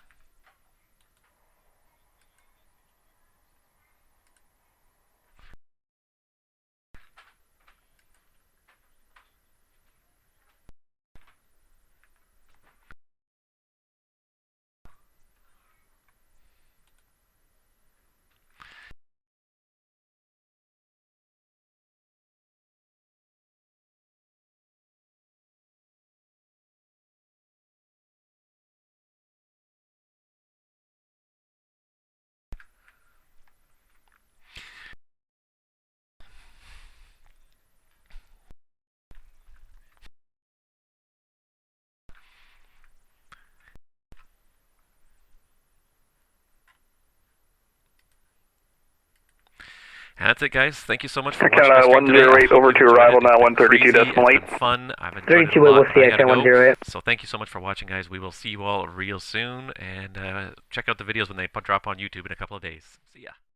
And that's it, guys. Thank you so much for watching our stream today. 108 over to arrival now 132.8. Fun. I've enjoyed 32 it a lot. we'll see I gotta go. 108. So thank you so much for watching, guys. We will see you all real soon, and check out the videos when they drop on YouTube in a couple of days. See ya.